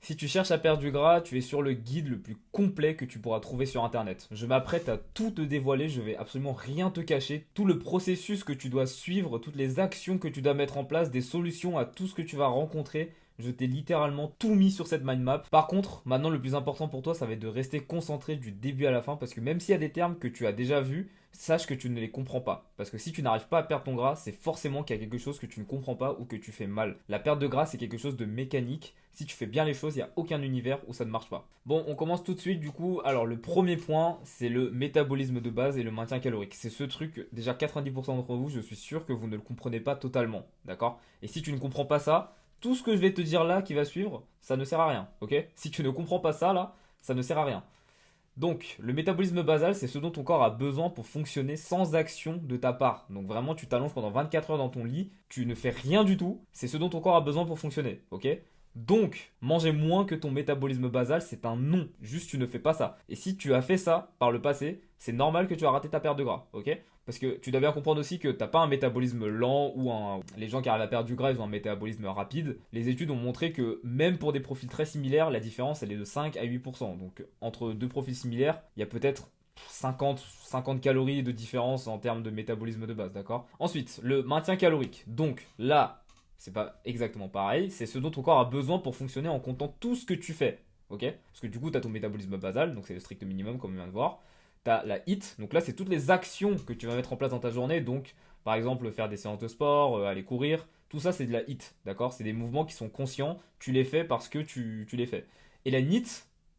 Si tu cherches à perdre du gras, tu es sur le guide le plus complet que tu pourras trouver sur internet. Je m'apprête à tout te dévoiler, je vais absolument rien te cacher. Tout le processus que tu dois suivre, toutes les actions que tu dois mettre en place, des solutions à tout ce que tu vas rencontrer. Je t'ai littéralement tout mis sur cette mind map. Par contre, maintenant le plus important pour toi, ça va être de rester concentré du début à la fin parce que même s'il y a des termes que tu as déjà vus, sache que tu ne les comprends pas. Parce que si tu n'arrives pas à perdre ton gras, c'est forcément qu'il y a quelque chose que tu ne comprends pas ou que tu fais mal. La perte de gras, c'est quelque chose de mécanique. Si tu fais bien les choses, il n'y a aucun univers où ça ne marche pas. Bon, on commence tout de suite du coup. Alors le premier point, c'est le métabolisme de base et le maintien calorique. C'est ce truc, déjà 90% d'entre vous, je suis sûr que vous ne le comprenez pas totalement. D'accord? Et si tu ne comprends pas ça, tout ce que je vais te dire là qui va suivre, ça ne sert à rien. Ok? Si tu ne comprends pas ça là, ça ne sert à rien. Donc, le métabolisme basal, c'est ce dont ton corps a besoin pour fonctionner sans action de ta part. Donc vraiment, tu t'allonges pendant 24 heures dans ton lit, tu ne fais rien du tout, c'est ce dont ton corps a besoin pour fonctionner, ok? Donc, manger moins que ton métabolisme basal, c'est un non. Juste, tu ne fais pas ça. Et si tu as fait ça par le passé, c'est normal que tu as raté ta perte de gras, ok? Parce que tu dois bien comprendre aussi que t'as pas un métabolisme lent ou un... Les gens qui arrivent à perdre du gras, ils ont un métabolisme rapide. Les études ont montré que même pour des profils très similaires, la différence elle est de 5 à 8%. Donc entre deux profils similaires, il y a peut-être 50 calories de différence en termes de métabolisme de base, d'accord? Ensuite, le maintien calorique. Donc là, c'est pas exactement pareil, c'est ce dont ton corps a besoin pour fonctionner en comptant tout ce que tu fais, ok? Parce que du coup, tu as ton métabolisme basal, donc c'est le strict minimum comme on vient de voir. Tu as la HIIT, donc là, c'est toutes les actions que tu vas mettre en place dans ta journée, donc par exemple, faire des séances de sport, aller courir, tout ça, c'est de la HIIT, d'accord? C'est des mouvements qui sont conscients, tu les fais parce que tu les fais. Et la NEAT,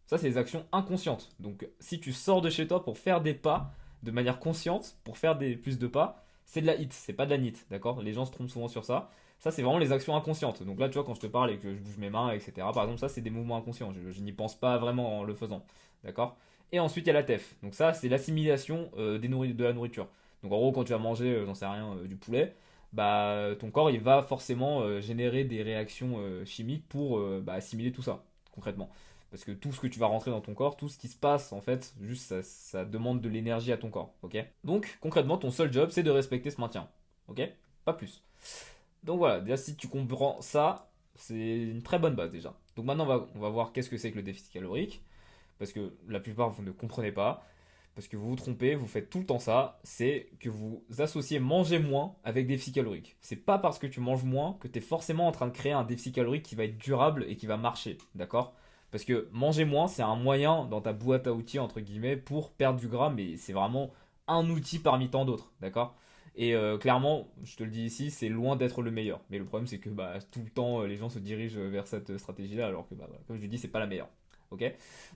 ça, c'est des actions inconscientes. Donc, si tu sors de chez toi pour faire des pas de manière consciente, pour faire plus de pas, c'est de la HIIT, c'est pas de la NEAT, d'accord? Les gens se trompent souvent sur ça. Ça, c'est vraiment les actions inconscientes. Donc là, tu vois, quand je te parle et que je bouge mes mains, etc., par exemple, ça, c'est des mouvements inconscients. Je n'y pense pas vraiment en le faisant, d'accord? Et ensuite, il y a la TEF. Donc ça, c'est l'assimilation de la nourriture. Donc en gros, quand tu vas manger, j'en sais rien, du poulet, bah ton corps, il va forcément générer des réactions chimiques pour assimiler tout ça, concrètement. Parce que tout ce que tu vas rentrer dans ton corps, tout ce qui se passe, en fait, juste ça demande de l'énergie à ton corps, ok? Donc, concrètement, ton seul job, c'est de respecter ce maintien, ok? Pas plus. Donc voilà, déjà si tu comprends ça, c'est une très bonne base déjà. Donc maintenant on va voir qu'est-ce que c'est que le déficit calorique, parce que la plupart vous ne comprenez pas, parce que vous vous trompez, vous faites tout le temps ça, c'est que vous associez manger moins avec déficit calorique. C'est pas parce que tu manges moins que tu es forcément en train de créer un déficit calorique qui va être durable et qui va marcher, d'accord? Parce que manger moins, c'est un moyen dans ta boîte à outils, entre guillemets, pour perdre du gras, mais c'est vraiment un outil parmi tant d'autres, d'accord? Et clairement, je te le dis ici, c'est loin d'être le meilleur. Mais le problème, c'est que tout le temps, les gens se dirigent vers cette stratégie-là, alors que, voilà, comme je le dis, c'est pas la meilleure. Ok?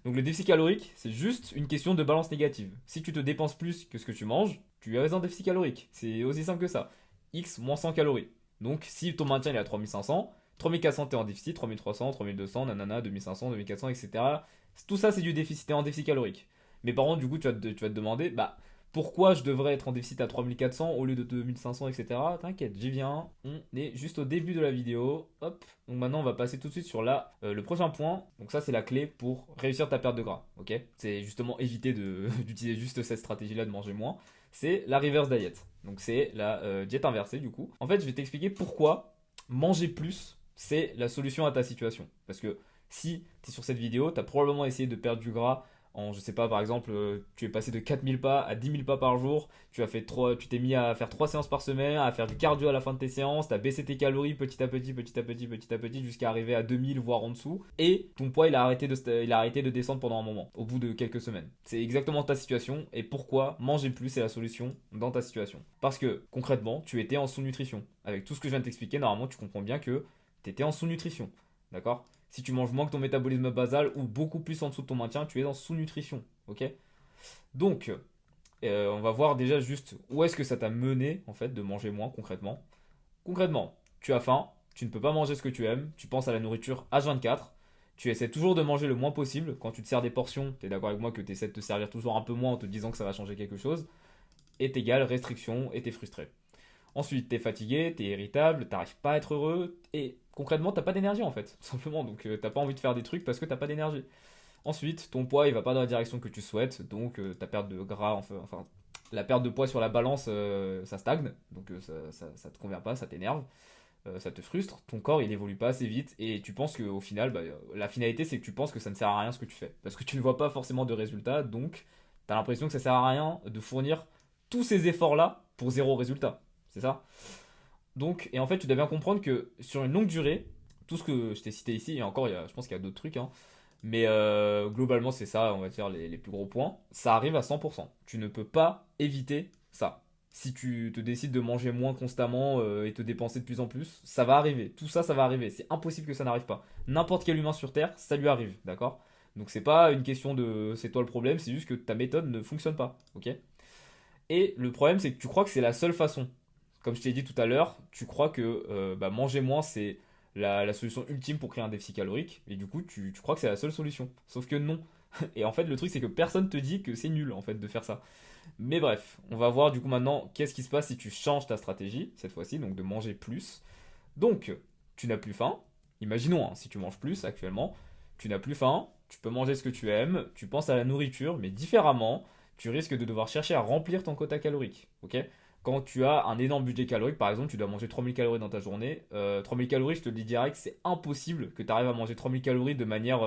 Donc le déficit calorique, c'est juste une question de balance négative. Si tu te dépenses plus que ce que tu manges, tu es en déficit calorique. C'est aussi simple que ça. X moins 100 calories. Donc si ton maintien il est à 3500, 3400 t'es en déficit, 3300, 3200, nanana, 2500, 2400, etc. Tout ça c'est du déficit, t'es en déficit calorique. Mais par contre, du coup, tu vas te demander, pourquoi je devrais être en déficit à 3400 au lieu de 2500, etc. T'inquiète, j'y viens. On est juste au début de la vidéo. Hop. Donc maintenant, on va passer tout de suite sur le prochain point. Donc ça, c'est la clé pour réussir ta perte de gras. Ok? C'est justement éviter d'utiliser juste cette stratégie-là de manger moins. C'est la reverse diet. Donc c'est la diète inversée du coup. En fait, je vais t'expliquer pourquoi manger plus, c'est la solution à ta situation. Parce que si tu es sur cette vidéo, tu as probablement essayé de perdre du gras en, je sais pas, par exemple, tu es passé de 4000 pas à 10 000 pas par jour, tu t'es mis à faire 3 séances par semaine, à faire du cardio à la fin de tes séances, tu as baissé tes calories petit à petit, petit à petit, petit à petit, jusqu'à arriver à 2000 voire en dessous, et ton poids il a arrêté de descendre pendant un moment, au bout de quelques semaines. C'est exactement ta situation, et pourquoi manger plus c'est la solution dans ta situation. Parce que, concrètement, tu étais en sous-nutrition. Avec tout ce que je viens de t'expliquer, normalement tu comprends bien que tu étais en sous-nutrition. D'accord? Si tu manges moins que ton métabolisme basal ou beaucoup plus en dessous de ton maintien, tu es en sous-nutrition. Ok? Donc, on va voir déjà juste où est-ce que ça t'a mené en fait de manger moins concrètement. Concrètement, tu as faim, tu ne peux pas manger ce que tu aimes, tu penses à la nourriture H24, tu essaies toujours de manger le moins possible. Quand tu te sers des portions, tu es d'accord avec moi que tu essaies de te servir toujours un peu moins en te disant que ça va changer quelque chose. Est égal restriction et t'es frustré. Ensuite, t'es fatigué, t'es irritable, t'arrives pas à être heureux et concrètement, t'as pas d'énergie en fait, tout simplement. Donc, t'as pas envie de faire des trucs parce que t'as pas d'énergie. Ensuite, ton poids il va pas dans la direction que tu souhaites, donc ta perte de gras, enfin, la perte de poids sur la balance, ça stagne, donc ça te convient pas, ça t'énerve. ça te frustre, ton corps il évolue pas assez vite et tu penses qu'au final, bah, la finalité c'est que tu penses que ça ne sert à rien ce que tu fais. Parce que tu ne vois pas forcément de résultat, donc tu as l'impression que ça sert à rien de fournir tous ces efforts-là pour zéro résultat. C'est ça? Donc, et en fait, tu dois bien comprendre que sur une longue durée, tout ce que je t'ai cité ici, et encore, je pense qu'il y a d'autres trucs, hein, mais globalement, c'est ça, on va dire, les plus gros points, ça arrive à 100%. Tu ne peux pas éviter ça. Si tu te décides de manger moins constamment et te dépenser de plus en plus, ça va arriver. Tout ça, ça va arriver. C'est impossible que ça n'arrive pas. N'importe quel humain sur Terre, ça lui arrive, d'accord? Donc c'est pas une question de c'est toi le problème, c'est juste que ta méthode ne fonctionne pas, ok? Et le problème, c'est que tu crois que c'est la seule façon. Comme je t'ai dit tout à l'heure, tu crois que bah, manger moins, c'est la solution ultime pour créer un déficit calorique. Et du coup, tu crois que c'est la seule solution. Sauf que non. Et en fait, le truc, c'est que personne te dit que c'est nul, en fait, de faire ça. Mais bref, on va voir du coup maintenant qu'est-ce qui se passe si tu changes ta stratégie, cette fois-ci, donc de manger plus. Donc, tu n'as plus faim. Imaginons, hein, si tu manges plus actuellement, tu n'as plus faim, tu peux manger ce que tu aimes, tu penses à la nourriture, mais différemment, tu risques de devoir chercher à remplir ton quota calorique. Ok? Quand tu as un énorme budget calorique, par exemple, tu dois manger 3000 calories dans ta journée. 3000 calories, je te le dis direct, c'est impossible que tu arrives à manger 3000 calories de manière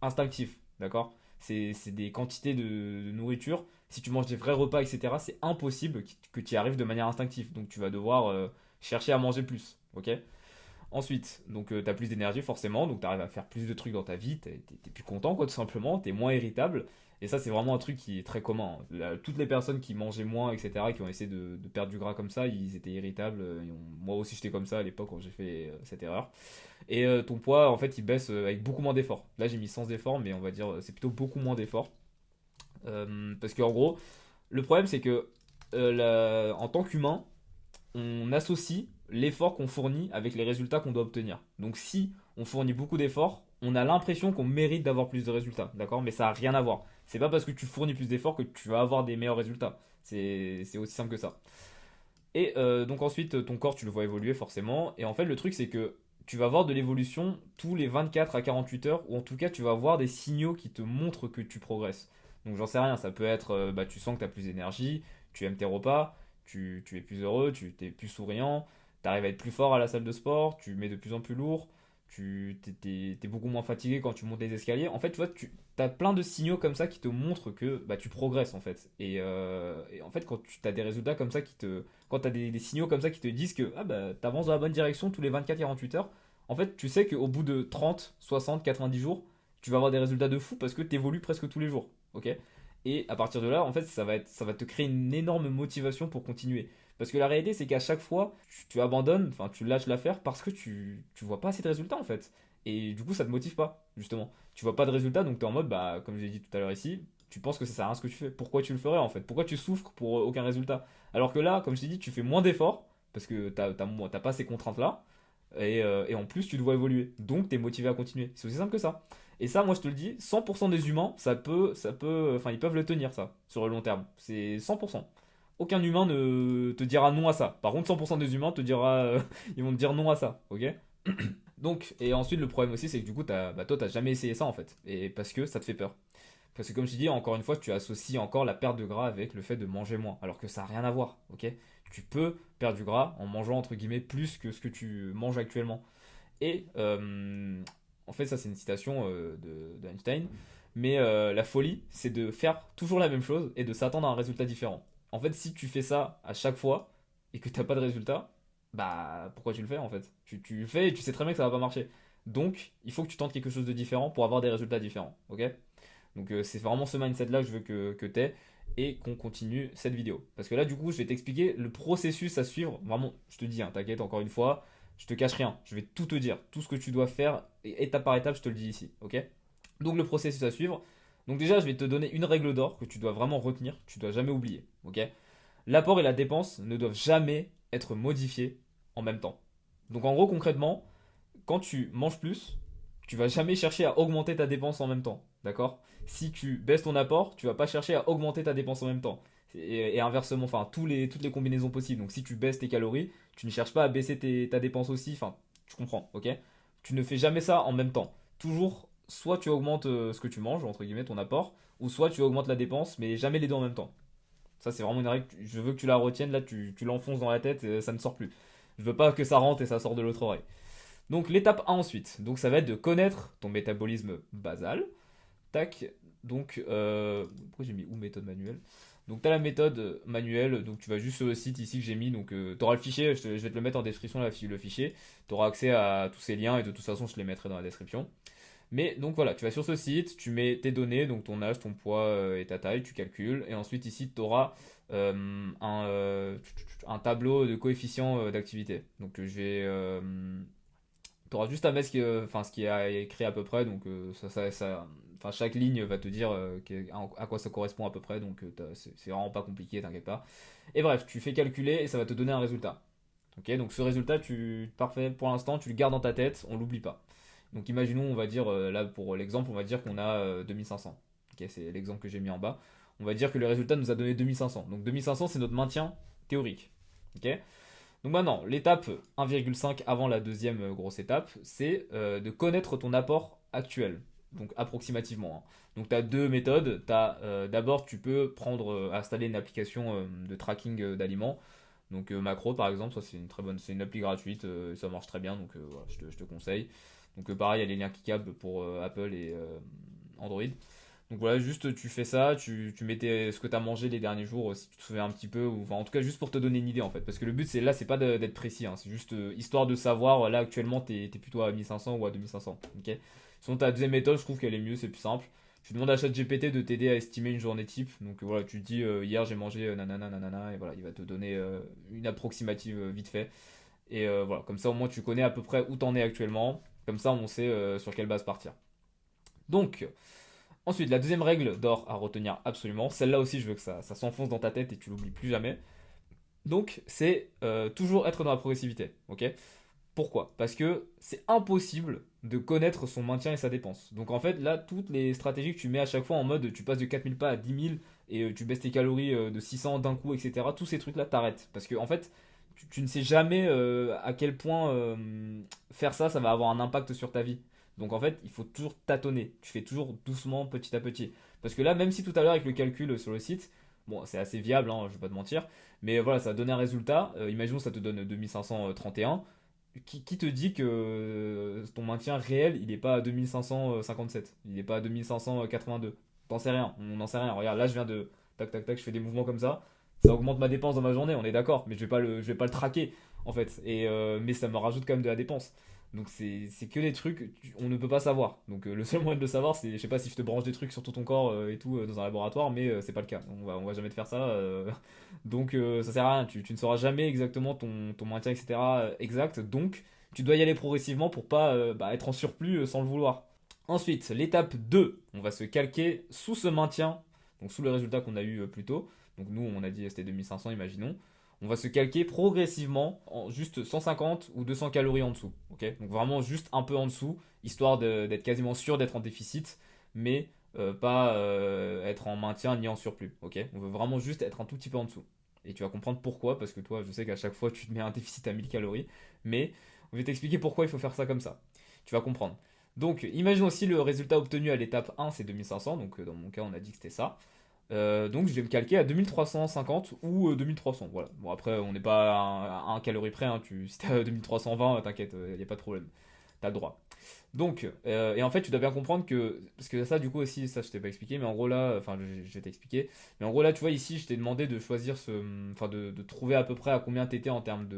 instinctive. D'accord? C'est des quantités de nourriture. Si tu manges des vrais repas, etc., c'est impossible que tu y arrives de manière instinctive. Donc tu vas devoir chercher à manger plus. Ok? Ensuite, donc tu as plus d'énergie forcément, donc tu arrives à faire plus de trucs dans ta vie, t'es plus content quoi tout simplement, t'es moins irritable. Et ça c'est vraiment un truc qui est très commun, hein. Toutes les personnes qui mangeaient moins, etc., qui ont essayé de perdre du gras comme ça, ils étaient irritables. Moi aussi j'étais comme ça à l'époque quand j'ai fait cette erreur. Et ton poids en fait il baisse avec beaucoup moins d'efforts. Là j'ai mis sans effort, mais on va dire c'est plutôt beaucoup moins d'efforts. Parce qu'en gros, le problème c'est que en tant qu'humain, on associe l'effort qu'on fournit avec les résultats qu'on doit obtenir. Donc si on fournit beaucoup d'efforts, on a l'impression qu'on mérite d'avoir plus de résultats, d'accord? Mais ça n'a rien à voir. C'est pas parce que tu fournis plus d'efforts que tu vas avoir des meilleurs résultats. C'est aussi simple que ça. Et donc ensuite, ton corps, tu le vois évoluer forcément. Et en fait, le truc, c'est que tu vas avoir de l'évolution tous les 24 à 48 heures, ou en tout cas, tu vas avoir des signaux qui te montrent que tu progresses. Donc j'en sais rien, ça peut être, bah, tu sens que tu as plus d'énergie, tu aimes tes repas, tu es plus heureux, tu es plus souriant, tu arrives à être plus fort à la salle de sport, tu mets de plus en plus lourd, t'es beaucoup moins fatigué quand tu montes les escaliers. En fait, tu vois, tu as plein de signaux comme ça qui te montrent que bah, tu progresses en fait. Et en fait, quand tu as des résultats comme ça quand tu as des signaux comme ça qui te disent que ah, bah, tu avances dans la bonne direction tous les 24-48 heures, en fait, tu sais qu'au bout de 30, 60, 90 jours, tu vas avoir des résultats de fou parce que tu évolues presque tous les jours. Ok? Et à partir de là, en fait, ça va te créer une énorme motivation pour continuer. Parce que la réalité, c'est qu'à chaque fois, tu abandonnes, enfin, tu lâches l'affaire parce que tu vois pas assez de résultats, en fait. Et du coup, ça te motive pas, justement. Tu vois pas de résultats, donc tu es en mode, bah, comme j'ai dit tout à l'heure ici, tu penses que ça sert à rien ce que tu fais. Pourquoi tu le ferais, en fait? Pourquoi tu souffres pour aucun résultat? Alors que là, comme je t'ai dit, tu fais moins d'efforts, parce que t'as pas ces contraintes-là, et en plus, tu dois évoluer. Donc, tu es motivé à continuer. C'est aussi simple que ça. Et ça, moi, je te le dis, 100% des humains, enfin, ils peuvent le tenir, ça, sur le long terme. C'est 100%. Aucun humain ne te dira non à ça. Par contre, 100% des humains ils vont te dire non à ça, ok? Donc, et ensuite, le problème aussi, c'est que du coup, toi, t'as jamais essayé ça, en fait. Et parce que ça te fait peur. Parce que comme je dis, encore une fois, tu associes encore la perte de gras avec le fait de manger moins. Alors que ça n'a rien à voir, ok? Tu peux perdre du gras en mangeant, entre guillemets, plus que ce que tu manges actuellement. Et en fait, ça c'est une citation d'Einstein. Mais la folie, c'est de faire toujours la même chose et de s'attendre à un résultat différent. En fait, si tu fais ça à chaque fois et que tu n'as pas de résultat, bah pourquoi tu le fais en fait? Tu le fais et tu sais très bien que ça va pas marcher. Donc, il faut que tu tentes quelque chose de différent pour avoir des résultats différents. Ok? Donc, c'est vraiment ce mindset-là que je veux que tu aies et qu'on continue cette vidéo. Parce que là, du coup, je vais t'expliquer le processus à suivre. Vraiment, je te dis, hein, t'inquiète, encore une fois, je te cache rien. Je vais tout te dire. Tout ce que tu dois faire, et étape par étape, je te le dis ici. Ok? Donc, le processus à suivre. Donc, déjà, je vais te donner une règle d'or que tu dois vraiment retenir. Tu dois jamais oublier. Ok? L'apport et la dépense ne doivent jamais être modifiés en même temps. Donc, en gros, concrètement, quand tu manges plus, tu vas jamais chercher à augmenter ta dépense en même temps. D'accord? Si tu baisses ton apport, tu vas pas chercher à augmenter ta dépense en même temps. Et inversement, enfin, toutes les combinaisons possibles. Donc si tu baisses tes calories, tu ne cherches pas à baisser ta dépense aussi. Enfin, tu comprends, ok? Tu ne fais jamais ça en même temps. Toujours, soit tu augmentes ce que tu manges, entre guillemets, ton apport, ou soit tu augmentes la dépense, mais jamais les deux en même temps. Ça, c'est vraiment une règle. Je veux que tu la retiennes. Là, tu l'enfonces dans la tête, ça ne sort plus. Je veux pas que ça rentre et ça sort de l'autre oreille. Donc l'étape 1 ensuite, donc ça va être de connaître ton métabolisme basal. Tac, donc pourquoi j'ai mis ou méthode manuelle? Donc tu as la méthode manuelle, donc tu vas juste sur le site ici que j'ai mis, donc tu auras le fichier, je vais te le mettre en description le fichier, tu auras accès à tous ces liens et de toute façon je les mettrai dans la description. Mais donc voilà, tu vas sur ce site, tu mets tes données, donc ton âge, ton poids et ta taille, tu calcules. Et ensuite ici, tu auras un tableau de coefficients d'activité. Donc je vais... tu auras juste à mettre ce qui a écrit à peu près. Donc enfin, chaque ligne va te dire à quoi ça correspond à peu près. Donc c'est vraiment pas compliqué, t'inquiète pas. Et bref, tu fais calculer et ça va te donner un résultat. Ok, donc ce résultat, parfait pour l'instant, tu le gardes dans ta tête, on l'oublie pas. Donc imaginons, on va dire, là pour l'exemple, on va dire qu'on a 2500. Ok, c'est l'exemple que j'ai mis en bas. On va dire que le résultat nous a donné 2500. Donc 2500, c'est notre maintien théorique. Ok. Donc maintenant, l'étape 1,5 avant la deuxième grosse étape, c'est de connaître ton apport actuel. Donc approximativement, hein. Donc tu as deux méthodes. D'abord, tu peux installer une application de tracking d'aliments. Donc Macro par exemple, ça c'est une très bonne, c'est une appli gratuite, ça marche très bien, donc voilà, je te conseille. Donc pareil, il y a les liens cliquables pour Apple et Android. Donc voilà, juste tu fais ça, tu mettais ce que tu as mangé les derniers jours, si tu te souviens un petit peu, ou enfin en tout cas juste pour te donner une idée en fait. Parce que le but c'est pas d'être précis, hein, c'est juste histoire de savoir, là actuellement t'es plutôt à 1500 ou à 2500. Ok. Sinon ta deuxième méthode, je trouve qu'elle est mieux, c'est plus simple. Tu demandes à ChatGPT de t'aider à estimer une journée type. Donc voilà, tu te dis hier j'ai mangé nanana nanana, et voilà, il va te donner une approximative vite fait. Et voilà, comme ça au moins tu connais à peu près où t'en es actuellement. Comme ça on sait sur quelle base partir. Donc, ensuite, la deuxième règle d'or à retenir absolument, celle-là aussi je veux que ça s'enfonce dans ta tête et tu l'oublies plus jamais. Donc, c'est toujours être dans la progressivité. Ok. Pourquoi? Parce que c'est impossible de connaître son maintien et sa dépense. Donc en fait, là, toutes les stratégies que tu mets à chaque fois en mode tu passes de 4000 pas à 10 000 et tu baisses tes calories de 600 d'un coup, etc. Tous ces trucs-là, t'arrêtes. Parce que en fait, tu ne sais jamais à quel point faire ça, ça va avoir un impact sur ta vie. Donc en fait, il faut toujours tâtonner. Tu fais toujours doucement, petit à petit. Parce que là, même si tout à l'heure avec le calcul sur le site, bon, c'est assez viable, hein, je vais pas te mentir, mais voilà, ça a donné un résultat. Imaginons ça te donne 2531. Qui te dit que ton maintien réel, il n'est pas à 2557, il n'est pas à 2582? T'en sais rien, on n'en sait rien. Regarde, là je viens de tac tac tac, je fais des mouvements comme ça augmente ma dépense dans ma journée, on est d'accord, mais je vais pas le traquer en fait. Mais ça me rajoute quand même de la dépense. Donc c'est que des trucs, on ne peut pas savoir. Donc le seul moyen de le savoir, c'est, je sais pas si je te branche des trucs sur tout ton corps et tout dans un laboratoire, mais c'est pas le cas. On va jamais te faire ça. Donc ça sert à rien, tu ne sauras jamais exactement ton maintien, etc. Exact. Donc tu dois y aller progressivement pour pas être en surplus sans le vouloir. Ensuite, l'étape 2, on va se calquer sous ce maintien, donc sous le résultat qu'on a eu plus tôt. Donc nous, on a dit c'était 2500, imaginons. On va se calquer progressivement en juste 150 ou 200 calories en dessous. Ok. Donc vraiment juste un peu en dessous, histoire d'être quasiment sûr d'être en déficit, mais pas être en maintien ni en surplus. Ok. On veut vraiment juste être un tout petit peu en dessous. Et tu vas comprendre pourquoi, parce que toi, je sais qu'à chaque fois, tu te mets un déficit à 1000 calories, mais on va t'expliquer pourquoi il faut faire ça comme ça. Tu vas comprendre. Donc, imagine aussi le résultat obtenu à l'étape 1, c'est 2500. Donc, dans mon cas, on a dit que c'était ça. Donc je vais me calquer à 2350 ou 2300. Voilà. Bon, après, on n'est pas à 1 calorie près, hein. Si t'es à 2320, t'inquiète, il n'y a pas de problème. T'as le droit. Donc, et en fait, tu dois bien comprendre que. Parce que ça, du coup, aussi, ça, je t'ai pas expliqué, mais en gros, là. Enfin, je vais t'expliquer. Mais en gros, là, tu vois, ici, je t'ai demandé de choisir ce. Enfin, de trouver à peu près à combien t'étais en termes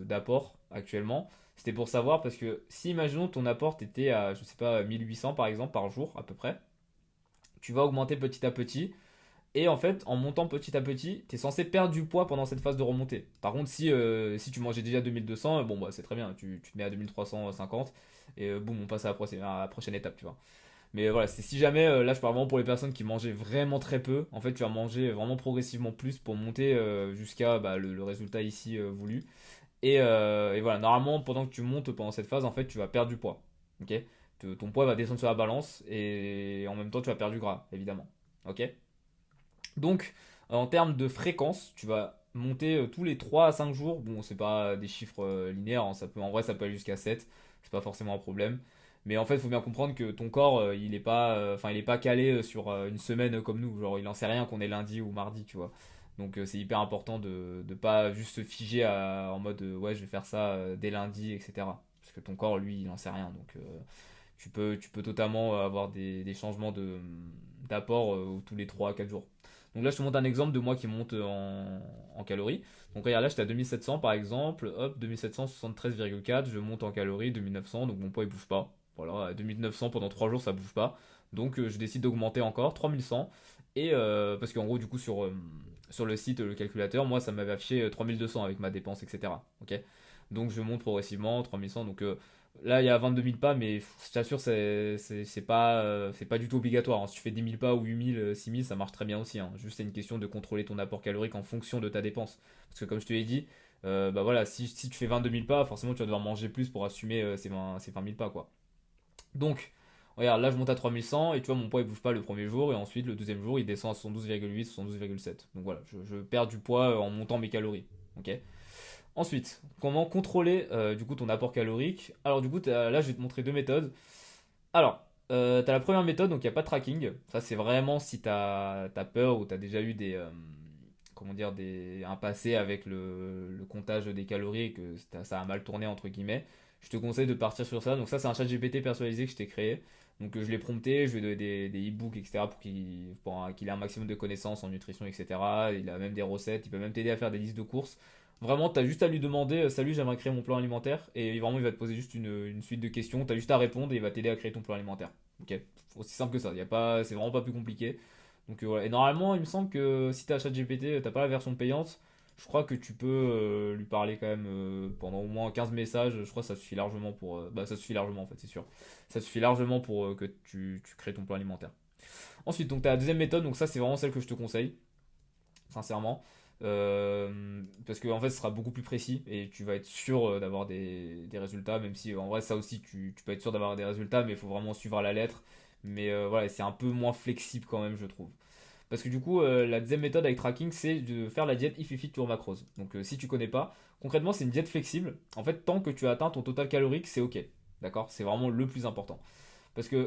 d'apport actuellement. C'était pour savoir, parce que si, imaginons, ton apport t'était à, je sais pas, 1800 par exemple, par jour, à peu près, tu vas augmenter petit à petit. Et en fait, en montant petit à petit, tu es censé perdre du poids pendant cette phase de remontée. Par contre, si tu mangeais déjà 2200, bon, bah, c'est très bien, tu te mets à 2350 et boum, on passe à la prochaine étape, tu vois. Mais voilà, c'est si jamais, là je parle vraiment pour les personnes qui mangeaient vraiment très peu, en fait, tu vas manger vraiment progressivement plus pour monter jusqu'à le résultat ici voulu. Et voilà, normalement, pendant que tu montes pendant cette phase, en fait, tu vas perdre du poids. Ok. Ton poids va descendre sur la balance et en même temps, tu vas perdre du gras, évidemment. Ok. Donc, en termes de fréquence, tu vas monter tous les 3 à 5 jours. Bon, c'est pas des chiffres linéaires, hein, en vrai, ça peut aller jusqu'à 7. C'est pas forcément un problème. Mais en fait, il faut bien comprendre que ton corps, il est pas calé sur une semaine comme nous. Genre, il en sait rien qu'on est lundi ou mardi, tu vois. Donc c'est hyper important de ne pas juste se figer en mode ouais je vais faire ça dès lundi, etc. Parce que ton corps lui il n'en sait rien. Donc tu peux totalement avoir des changements d'apport tous les 3 à 4 jours. Donc là je te montre un exemple de moi qui monte en calories. Donc regarde là j'étais à 2700 par exemple, hop 2773,4, je monte en calories 2900, donc mon poids il bouge pas. Voilà, à 2900 pendant 3 jours ça bouge pas. Donc je décide d'augmenter encore 3100. Et parce qu'en gros du coup sur le site, le calculateur, moi ça m'avait affiché 3200 avec ma dépense, etc. Ok. Donc je monte progressivement 3100. Donc là il y a 22 000 pas, mais je t'assure c'est pas du tout obligatoire, hein. Si tu fais 10 000 pas ou 8 000, 6 000, ça marche très bien aussi, hein. Juste c'est une question de contrôler ton apport calorique en fonction de ta dépense. Parce que comme je te l'ai dit, bah voilà, si tu fais 22 000 pas, forcément tu vas devoir manger plus pour assumer ces 20 000 pas quoi. Donc, regarde, là je monte à 3100 et tu vois mon poids il bouge pas le premier jour et ensuite le deuxième jour il descend à 72,8, 72,7. Donc voilà, je perds du poids en montant mes calories. Ok. Ensuite, comment contrôler du coup ton apport calorique? Alors du coup là je vais te montrer deux méthodes. Alors, tu as la première méthode, donc il n'y a pas de tracking. Ça c'est vraiment si tu as peur ou tu as déjà eu comment dire, un passé avec le comptage des calories et que ça a mal tourné entre guillemets, je te conseille de partir sur ça. Donc ça c'est un chat GPT personnalisé que je t'ai créé. Donc je l'ai prompté, je lui ai donné des e-books, etc. pour qu'il ait un maximum de connaissances en nutrition, etc. Il a même des recettes, il peut même t'aider à faire des listes de courses. Vraiment, tu as juste à lui demander salut, j'aimerais créer mon plan alimentaire. Et vraiment, il va te poser juste une suite de questions. Tu as juste à répondre et il va t'aider à créer ton plan alimentaire. Ok. Aussi simple que ça. C'est vraiment pas plus compliqué. Donc voilà. Et normalement, il me semble que si tu as ChatGPT, t'as pas la version payante. Je crois que tu peux lui parler quand même pendant au moins 15 messages. Je crois que ça suffit largement pour. Bah, ça suffit largement en fait, c'est sûr. Ça suffit largement pour que tu crées ton plan alimentaire. Ensuite, donc tu as la deuxième méthode. Donc ça, c'est vraiment celle que je te conseille, sincèrement. Parce que en fait, ce sera beaucoup plus précis et tu vas être sûr d'avoir des résultats. Même si en vrai, ça aussi, tu peux être sûr d'avoir des résultats, mais il faut vraiment suivre à la lettre. Mais voilà, c'est un peu moins flexible quand même, je trouve. Parce que du coup, la deuxième méthode avec tracking, c'est de faire la diète If You Fit Your Macros. Donc si tu connais pas, concrètement, c'est une diète flexible. En fait, tant que tu as atteint ton total calorique, c'est ok. D'accord. C'est vraiment le plus important. Parce que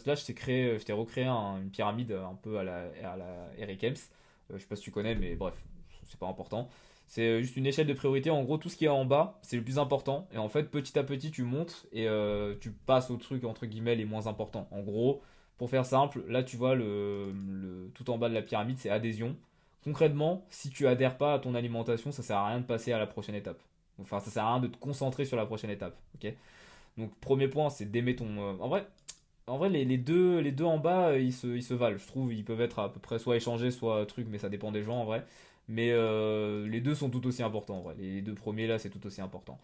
là, je t'ai recréé une pyramide un peu à la Eric Helms. Je sais pas si tu connais, mais bref, c'est pas important. C'est juste une échelle de priorité. En gros, tout ce qui est en bas, c'est le plus important. Et en fait, petit à petit, tu montes et tu passes aux trucs entre guillemets les moins importants. En gros, pour faire simple, là, tu vois tout en bas de la pyramide, c'est adhésion. Concrètement, si tu adhères pas à ton alimentation, ça sert à rien de passer à la prochaine étape. Enfin, ça sert à rien de te concentrer sur la prochaine étape. Ok. Donc, premier point, c'est d'aimer ton. En vrai, les deux en bas, ils se valent. Je trouve ils peuvent être à peu près soit échangés, soit trucs, mais ça dépend des gens en vrai. Mais les deux sont tout aussi importants en vrai. Les deux premiers là, c'est tout aussi important.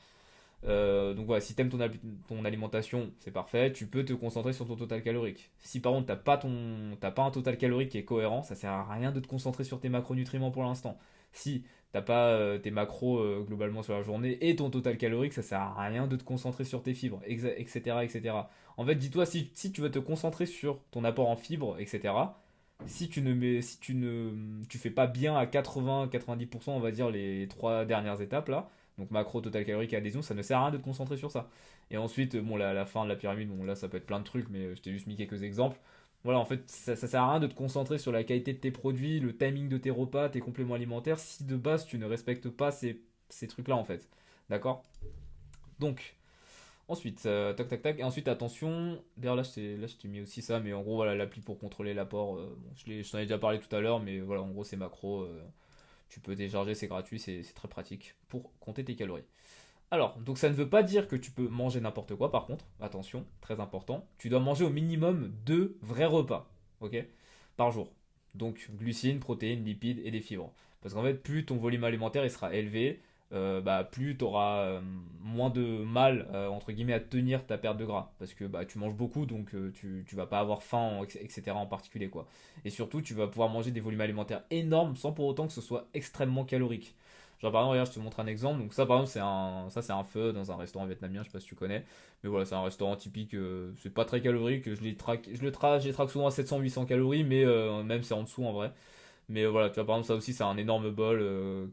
Donc voilà, si t'aimes ton alimentation, c'est parfait. Tu peux te concentrer sur ton total calorique. Si par contre t'as pas un total calorique qui est cohérent, ça sert à rien de te concentrer sur tes macronutriments pour l'instant. Si t'as pas tes macros globalement sur la journée et ton total calorique, ça sert à rien de te concentrer sur tes fibres, etc., etc. En fait, dis-toi si tu veux te concentrer sur ton apport en fibres, etc. Si tu fais pas bien à 80-90%, on va dire les trois dernières étapes là, donc macro, total calorique et adhésion, ça ne sert à rien de te concentrer sur ça. Et ensuite, bon, la fin de la pyramide, bon, là, ça peut être plein de trucs, mais je t'ai juste mis quelques exemples. Voilà, en fait, ça sert à rien de te concentrer sur la qualité de tes produits, le timing de tes repas, tes compléments alimentaires, si de base tu ne respectes pas ces trucs-là, en fait. D'accord. Donc, ensuite, tac, tac, tac. Et ensuite, attention. D'ailleurs, là, je t'ai mis aussi ça, mais en gros, voilà, l'appli pour contrôler l'apport. Bon, je t'en ai déjà parlé tout à l'heure, mais voilà, en gros, c'est macro. Tu peux télécharger, c'est gratuit, c'est très pratique pour compter tes calories. Alors, donc ça ne veut pas dire que tu peux manger n'importe quoi, par contre, attention, très important, tu dois manger au minimum 2 vrais repas, ok, par jour. Donc, glucides, protéines, lipides et des fibres. Parce qu'en fait, plus ton volume alimentaire il sera élevé, bah, plus tu auras moins de mal, entre guillemets, à tenir ta perte de gras. Parce que bah, tu manges beaucoup, donc tu vas pas avoir faim, etc. en particulier, quoi. Et surtout, tu vas pouvoir manger des volumes alimentaires énormes sans pour autant que ce soit extrêmement calorique. Genre par exemple, regarde, je te montre un exemple. Donc ça par exemple, c'est un feu dans un restaurant vietnamien, je sais pas si tu connais. Mais voilà, c'est un restaurant typique, c'est pas très calorique, je les traque souvent à 700-800 calories, mais même c'est en dessous en vrai. Mais voilà, tu vois par exemple, ça aussi c'est un énorme bol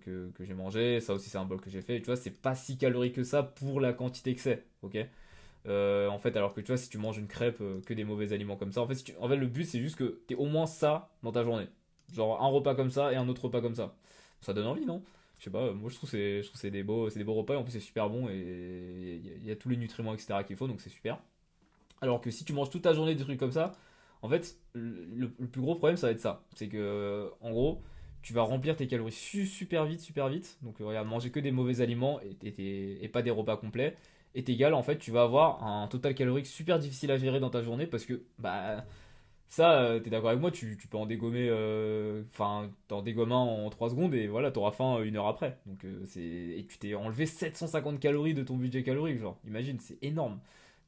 que j'ai mangé, ça aussi c'est un bol que j'ai fait. Et tu vois, c'est pas si calorique que ça pour la quantité que c'est, ok. En fait, alors que tu vois, si tu manges une crêpe, que des mauvais aliments comme ça, en fait, le but c'est juste que tu aies au moins ça dans ta journée. Genre un repas comme ça et un autre repas comme ça. Ça donne envie, non? Je sais pas, moi je trouve c'est des beaux repas et en plus c'est super bon et il y a tous les nutriments etc qu'il faut donc c'est super. Alors que si tu manges toute ta journée des trucs comme ça, en fait, le plus gros problème, ça va être ça. C'est que, en gros, tu vas remplir tes calories super vite, super vite. Donc, regarde, manger que des mauvais aliments et pas des repas complets est égal. En fait, tu vas avoir un total calorique super difficile à gérer dans ta journée parce que, bah, ça, t'es d'accord avec moi, tu peux en dégommer, enfin, t'en dégommes un en 3 secondes et voilà, t'auras faim une heure après. Donc, et tu t'es enlevé 750 calories de ton budget calorique, genre, imagine, c'est énorme.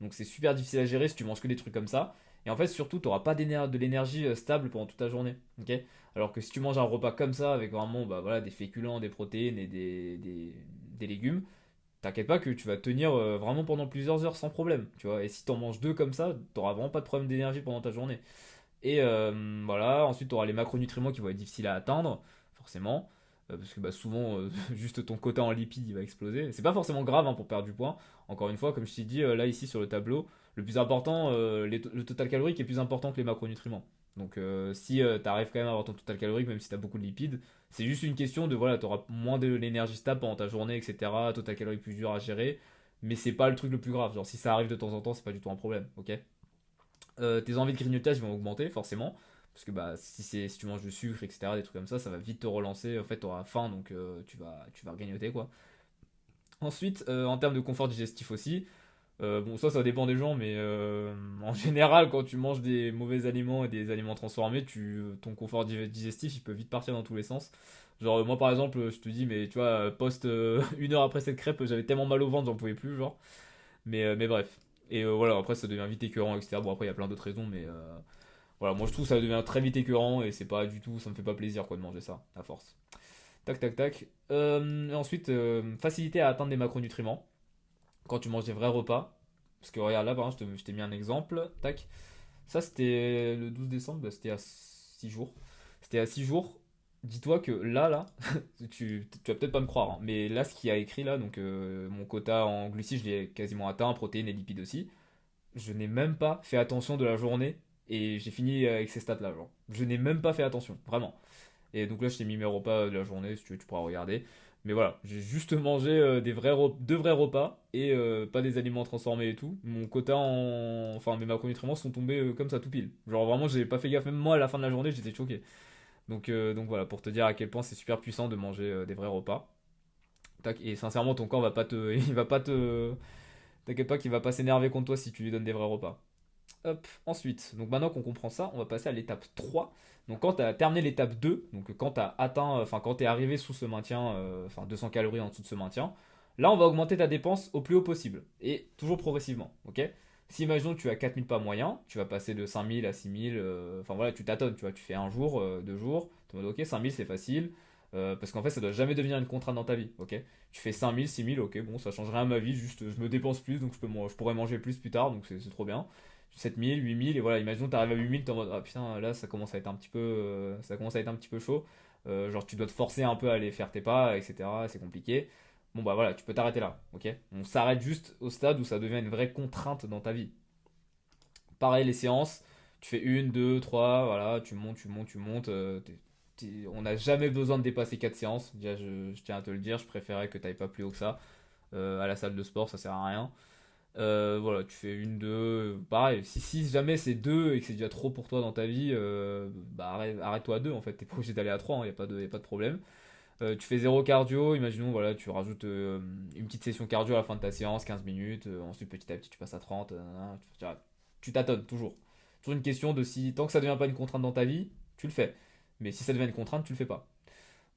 Donc, c'est super difficile à gérer si tu manges que des trucs comme ça. Et en fait, surtout, t'auras pas de l'énergie stable pendant toute ta journée, ok? Alors que si tu manges un repas comme ça, avec vraiment, bah voilà, des féculents, des protéines et des légumes, t'inquiète pas que tu vas tenir vraiment pendant plusieurs heures sans problème, tu vois. Et si t'en manges deux comme ça, t'auras vraiment pas de problème d'énergie pendant ta journée. Et voilà, ensuite tu auras les macronutriments qui vont être difficiles à atteindre, forcément, parce que bah, souvent, juste ton quota en lipides il va exploser. C'est pas forcément grave hein, pour perdre du poids. Encore une fois, comme je t'ai dit, là ici sur le tableau, le plus important, le total calorique est plus important que les macronutriments. Donc si tu arrives quand même à avoir ton total calorique, même si tu as beaucoup de lipides, c'est juste une question de, voilà, tu auras moins de l'énergie stable pendant ta journée, etc. Total calorique plus dur à gérer, mais c'est pas le truc le plus grave. Genre si ça arrive de temps en temps, c'est pas du tout un problème, ok? Tes envies de grignotage vont augmenter forcément. Parce que bah, si tu manges du sucre, etc., des trucs comme ça va vite te relancer. En fait, tu auras faim, donc tu vas grignoter quoi. Ensuite, en termes de confort digestif aussi, bon, ça dépend des gens, mais en général, quand tu manges des mauvais aliments et des aliments transformés, ton confort digestif il peut vite partir dans tous les sens. Genre, moi par exemple, je te dis, mais tu vois, post une heure après cette crêpe, j'avais tellement mal au ventre, j'en pouvais plus, genre. Mais bref. Et voilà, après ça devient vite écœurant, etc. Bon, après il y a plein d'autres raisons, mais voilà, moi je trouve que ça devient très vite écœurant et c'est pas du tout, ça me fait pas plaisir quoi de manger ça, à force. Tac, tac, tac. Et ensuite, facilité à atteindre des macronutriments quand tu manges des vrais repas. Parce que regarde là, par exemple, je t'ai mis un exemple. Tac. Ça c'était le 12 décembre, bah, c'était à 6 jours. C'était à 6 jours. Dis-toi que là, tu vas peut-être pas me croire, hein, mais là, ce qu'il y a écrit là, donc mon quota en glucides, je l'ai quasiment atteint, protéines et lipides aussi. Je n'ai même pas fait attention de la journée et j'ai fini avec ces stats là, genre. Je n'ai même pas fait attention, vraiment. Et donc là, je t'ai mis mes repas de la journée, si tu veux, tu pourras regarder. Mais voilà, j'ai juste mangé deux vrais repas et pas des aliments transformés et tout. Mon quota enfin, mes macronutriments sont tombés comme ça tout pile. Genre vraiment, j'ai pas fait gaffe, même moi à la fin de la journée, j'étais choqué. Donc voilà, pour te dire à quel point c'est super puissant de manger des vrais repas. Tac, et sincèrement, ton corps va pas te. Il va pas te. T'inquiète pas qu'il va pas s'énerver contre toi si tu lui donnes des vrais repas. Hop, ensuite, donc maintenant qu'on comprend ça, on va passer à l'étape 3. Donc quand tu as terminé l'étape 2, donc quand tu as atteint, enfin quand tu es arrivé sous ce maintien, enfin 200 calories en dessous de ce maintien, là on va augmenter ta dépense au plus haut possible. Et toujours progressivement, ok? Si imaginons que tu as 4000 pas moyens, tu vas passer de 5000 à 6000, enfin voilà, tu tâtonnes, tu vois, tu fais un jour, deux jours, tu es en mode ok, 5000 c'est facile, parce qu'en fait ça doit jamais devenir une contrainte dans ta vie, ok? Tu fais 5000, 6000, ok, bon ça change rien à ma vie, juste je me dépense plus, donc je pourrais manger plus tard, donc c'est trop bien. 7000, 8000, et voilà, imaginons t'arrives à 8000, t'es en mode, ah putain, là ça commence à être un petit peu, ça commence à être un petit peu chaud. Genre tu dois te forcer un peu à aller faire tes pas, etc. C'est compliqué. Bon bah voilà, tu peux t'arrêter là, ok? On s'arrête juste au stade où ça devient une vraie contrainte dans ta vie. Pareil, les séances, tu fais une, deux, trois, voilà, tu montes. On n'a jamais besoin de dépasser 4 séances. Déjà, je tiens à te le dire, je préférais que tu pas plus haut que ça. À la salle de sport, ça sert à rien. Voilà, tu fais une, deux, pareil. Si jamais c'est deux et que c'est déjà trop pour toi dans ta vie, bah arrête-toi à deux en fait. T'es pas obligé d'aller à trois, il n'y a pas de problème. Tu fais zéro cardio, imaginons, voilà, tu rajoutes une petite session cardio à la fin de ta séance, 15 minutes. Ensuite, petit à petit, tu passes à 30. Tu tâtonnes toujours. Toujours une question de si, tant que ça ne devient pas une contrainte dans ta vie, tu le fais. Mais si ça devient une contrainte, tu le fais pas.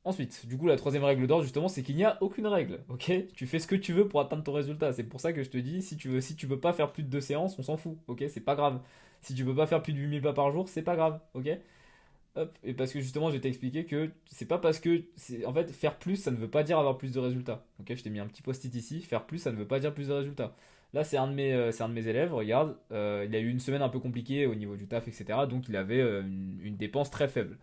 Ensuite, du coup, la troisième règle d'or, justement, c'est qu'il n'y a aucune règle, ok? Tu fais ce que tu veux pour atteindre ton résultat. C'est pour ça que je te dis, si tu veux pas faire plus de deux séances, on s'en fout, ok? C'est pas grave. Si tu veux pas faire plus de 8000 pas par jour, c'est pas grave, ok? Hop, et parce que justement, je vais t'expliquer que c'est pas parce que, en fait, faire plus, ça ne veut pas dire avoir plus de résultats, ok? Je t'ai mis un petit post-it ici, faire plus, ça ne veut pas dire plus de résultats. Là, c'est un de mes élèves, regarde, il a eu une semaine un peu compliquée au niveau du taf, etc. Donc, il avait une dépense très faible.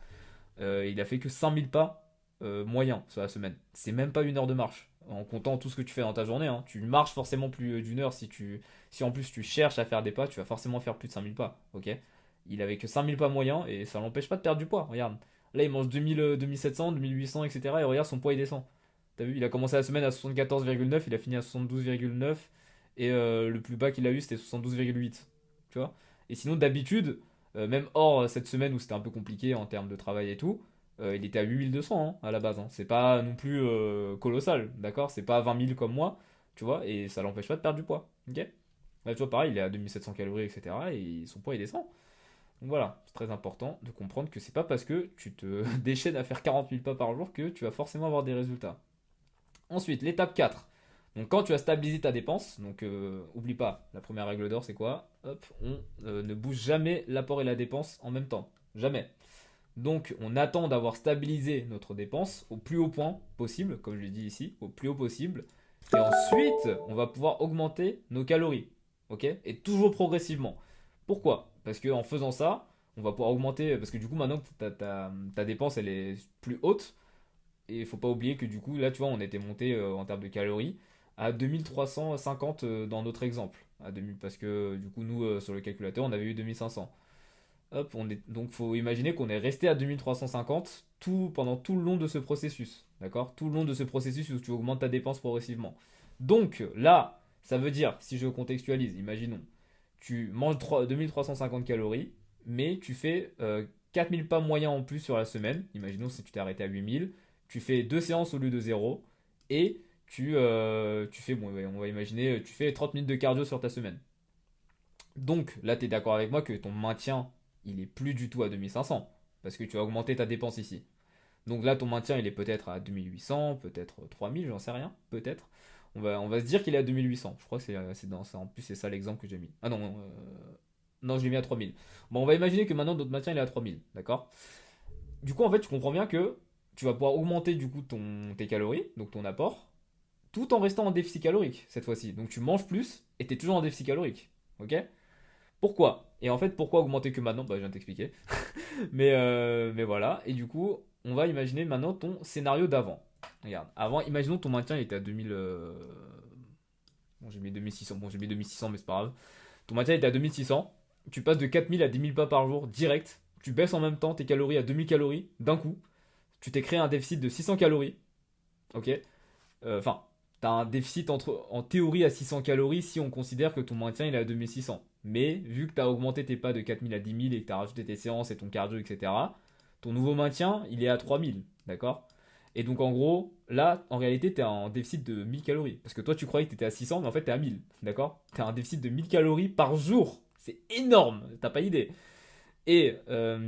Il a fait que 5000 pas moyen sur la semaine. C'est même pas une heure de marche. En comptant tout ce que tu fais dans ta journée, hein. Tu marches forcément plus d'une heure si en plus tu cherches à faire des pas, tu vas forcément faire plus de 5000 pas. Ok? Il avait que 5000 pas moyens et ça l'empêche pas de perdre du poids. Regarde. Là, il mange 2000, 2700, 2800, etc. Et regarde, son poids, il descend. T'as vu, il a commencé la semaine à 74,9, il a fini à 72,9. Et le plus bas qu'il a eu, c'était 72,8. Tu vois? Et sinon, d'habitude, même hors cette semaine où c'était un peu compliqué en termes de travail et tout, il était à 8200 hein, à la base, hein. C'est pas non plus colossal, d'accord? C'est pas 20 000 comme moi, tu vois? Et ça l'empêche pas de perdre du poids. Ok? Là, tu vois, pareil, il est à 2700 calories, etc. Et son poids, il descend. Donc voilà, c'est très important de comprendre que c'est pas parce que tu te déchaînes à faire 40 000 pas par jour que tu vas forcément avoir des résultats. Ensuite, l'étape 4. Donc quand tu as stabilisé ta dépense, donc oublie pas, la première règle d'or c'est quoi? Hop, on ne bouge jamais l'apport et la dépense en même temps. Jamais. Donc on attend d'avoir stabilisé notre dépense au plus haut point possible, comme je l'ai dit ici, au plus haut possible. Et ensuite, on va pouvoir augmenter nos calories. Ok? Et toujours progressivement. Pourquoi? Parce qu'en faisant ça, on va pouvoir augmenter, parce que du coup maintenant que ta dépense elle est plus haute, et il faut pas oublier que du coup, là, tu vois, on était monté en termes de calories à 2350 dans notre exemple. À 2000, parce que du coup, nous, sur le calculateur, on avait eu 2500. Hop, donc faut imaginer qu'on est resté à 2350 pendant tout le long de ce processus. D'accord? Tout le long de ce processus où tu augmentes ta dépense progressivement. Donc là, ça veut dire, si je contextualise, imaginons, tu manges 2350 calories, mais tu fais 4000 pas moyens en plus sur la semaine. Imaginons si tu t'es arrêté à 8000, tu fais deux séances au lieu de zéro, et tu fais, bon, on va imaginer, tu fais 30 minutes de cardio sur ta semaine. Donc là, tu es d'accord avec moi que ton maintien, il est plus du tout à 2500, parce que tu as augmenté ta dépense ici. Donc là, ton maintien, il est peut-être à 2800, peut-être 3000, j'en sais rien, peut-être. On va se dire qu'il est à 2800. Je crois que c'est dans ça. En plus, c'est ça l'exemple que j'ai mis. Ah non, non, je l'ai mis à 3000. Bon, on va imaginer que maintenant, notre maintien, il est à 3000, d'accord? Du coup, en fait, tu comprends bien que tu vas pouvoir augmenter du coup tes calories, donc ton apport, tout en restant en déficit calorique cette fois-ci. Donc tu manges plus et tu es toujours en déficit calorique. Ok? Pourquoi? Et en fait, pourquoi augmenter que maintenant? Bah, je viens de t'expliquer. Mais voilà. Et du coup, on va imaginer maintenant ton scénario d'avant. Regarde, avant, imaginons ton maintien il était à 2000. Bon, j'ai mis 2600. Bon, j'ai mis 2600, mais c'est pas grave. Ton maintien était à 2600. Tu passes de 4000 à 10 000 pas par jour direct. Tu baisses en même temps tes calories à 2000 calories d'un coup. Tu t'es créé un déficit de 600 calories. Ok? Enfin, tu as un déficit en théorie à 600 calories si on considère que ton maintien il est à 2600. Mais vu que tu as augmenté tes pas de 4000 à 10 000 et que tu as rajouté tes séances et ton cardio, etc., ton nouveau maintien il est à 3000. D'accord? Et donc en gros, là, en réalité, tu es en déficit de 1000 calories. Parce que toi, tu croyais que tu étais à 600, mais en fait, tu es à 1000. D'accord? Tu as un déficit de 1000 calories par jour. C'est énorme. T'as pas idée. Et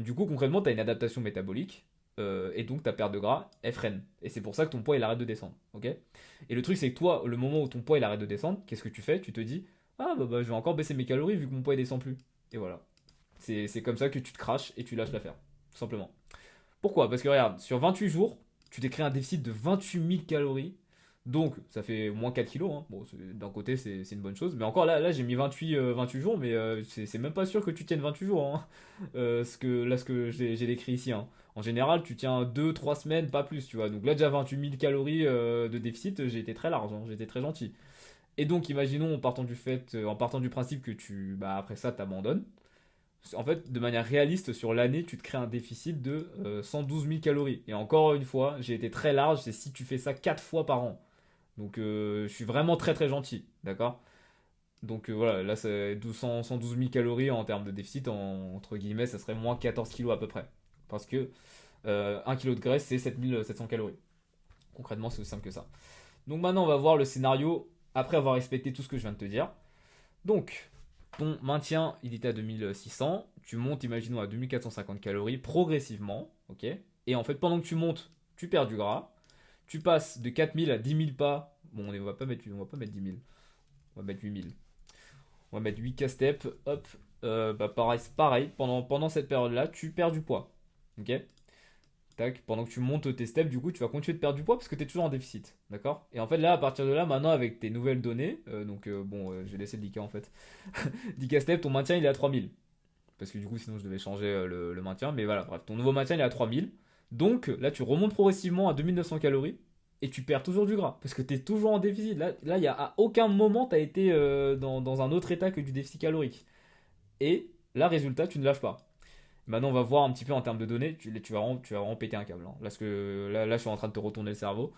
du coup, concrètement, tu as une adaptation métabolique. Et donc ta perte de gras, elle freine. Et c'est pour ça que ton poids il arrête de descendre. Ok? Et le truc c'est que toi, le moment où ton poids il arrête de descendre, qu'est-ce que tu fais? Tu te dis, ah bah, je vais encore baisser mes calories vu que mon poids il descend plus. Et voilà. C'est comme ça que tu te craches et tu lâches l'affaire. Tout simplement. Pourquoi? Parce que regarde, sur 28 jours, tu t'es créé un déficit de 28 000 calories. Donc, ça fait moins 4 kilos. Hein. Bon, d'un côté, c'est une bonne chose. Mais encore là j'ai mis 28 jours, mais c'est même pas sûr que tu tiennes 28 jours. Hein. Ce que j'ai décrit ici. Hein. En général, tu tiens 2 3 semaines, pas plus, tu vois. Donc là, déjà 28 000 calories de déficit, j'ai été très large, hein. J'ai été très gentil. Et donc, imaginons en partant du principe que bah, après ça, t'abandonnes. En fait, de manière réaliste, sur l'année, tu te crées un déficit de 112 000 calories. Et encore une fois, j'ai été très large, c'est si tu fais ça 4 fois par an. Donc, je suis vraiment très très gentil, d'accord? Donc voilà, là, c'est 112 000 calories en termes de déficit, entre guillemets, ça serait moins 14 kilos à peu près. Parce que 1 kg de graisse, c'est 7700 calories. Concrètement, c'est aussi simple que ça. Donc maintenant, on va voir le scénario après avoir respecté tout ce que je viens de te dire. Donc, ton maintien, il était à 2600. Tu montes, imaginons, à 2450 calories progressivement. Ok? Et en fait, pendant que tu montes, tu perds du gras. Tu passes de 4000 à 10 000 pas. Bon, on va pas mettre 10 000. On va mettre 8000. On va mettre 8 K-step. Hop. Bah pareil, pendant cette période-là, tu perds du poids. Ok? Tac, pendant que tu montes tes steps, du coup, tu vas continuer de perdre du poids parce que tu es toujours en déficit. D'accord? Et en fait, là, à partir de là, maintenant, avec tes nouvelles données, je vais laisser le 10K en fait. 10K step, ton maintien, il est à 3000. Parce que du coup, sinon, je devais changer le maintien. Mais voilà, bref, ton nouveau maintien, il est à 3000. Donc, là, tu remontes progressivement à 2900 calories et tu perds toujours du gras parce que tu es toujours en déficit. Là, il y a, à aucun moment, tu as été dans un autre état que du déficit calorique. Et là, résultat, tu ne lâches pas. Maintenant, on va voir un petit peu en termes de données. Tu vas vraiment péter un câble, hein. Là, là, je suis en train de te retourner le cerveau.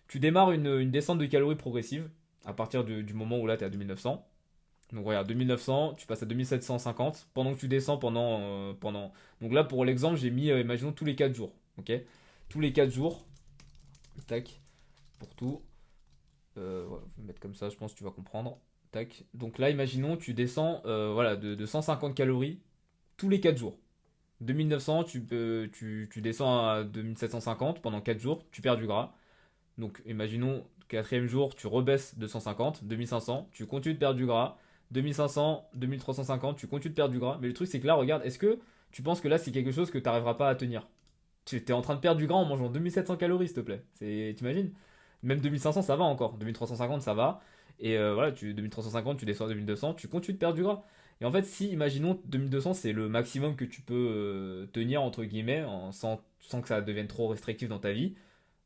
Tu démarres une descente de calories progressive à partir du moment où là, tu es à 2900. Donc regarde, 2900, tu passes à 2750 pendant que tu descends pendant. Donc là, pour l'exemple, j'ai mis, imaginons, tous les 4 jours. Ok. Tous les 4 jours. Tac. Pour tout. Ouais, je vais mettre comme ça, je pense que tu vas comprendre. Tac. Donc là, imaginons, tu descends voilà, de 150 calories tous les 4 jours. 2900, tu descends à 2750 pendant 4 jours, tu perds du gras. Donc imaginons, quatrième jour, tu rebaisses de 150, 2500, tu continues de perdre du gras. 2500, 2350, tu continues de perdre du gras. Mais le truc, c'est que là, regarde, est-ce que tu penses que là, c'est quelque chose que tu n'arriveras pas à tenir? Tu es en train de perdre du gras en mangeant 2700 calories, s'il te plaît. T'imagines? Même 2500, ça va encore. 2350, ça va. Et voilà, 2350, tu descends à 2200, tu continues de perdre du gras. Et en fait, si, imaginons, 2200, c'est le maximum que tu peux tenir, entre guillemets, sans que ça devienne trop restrictif dans ta vie,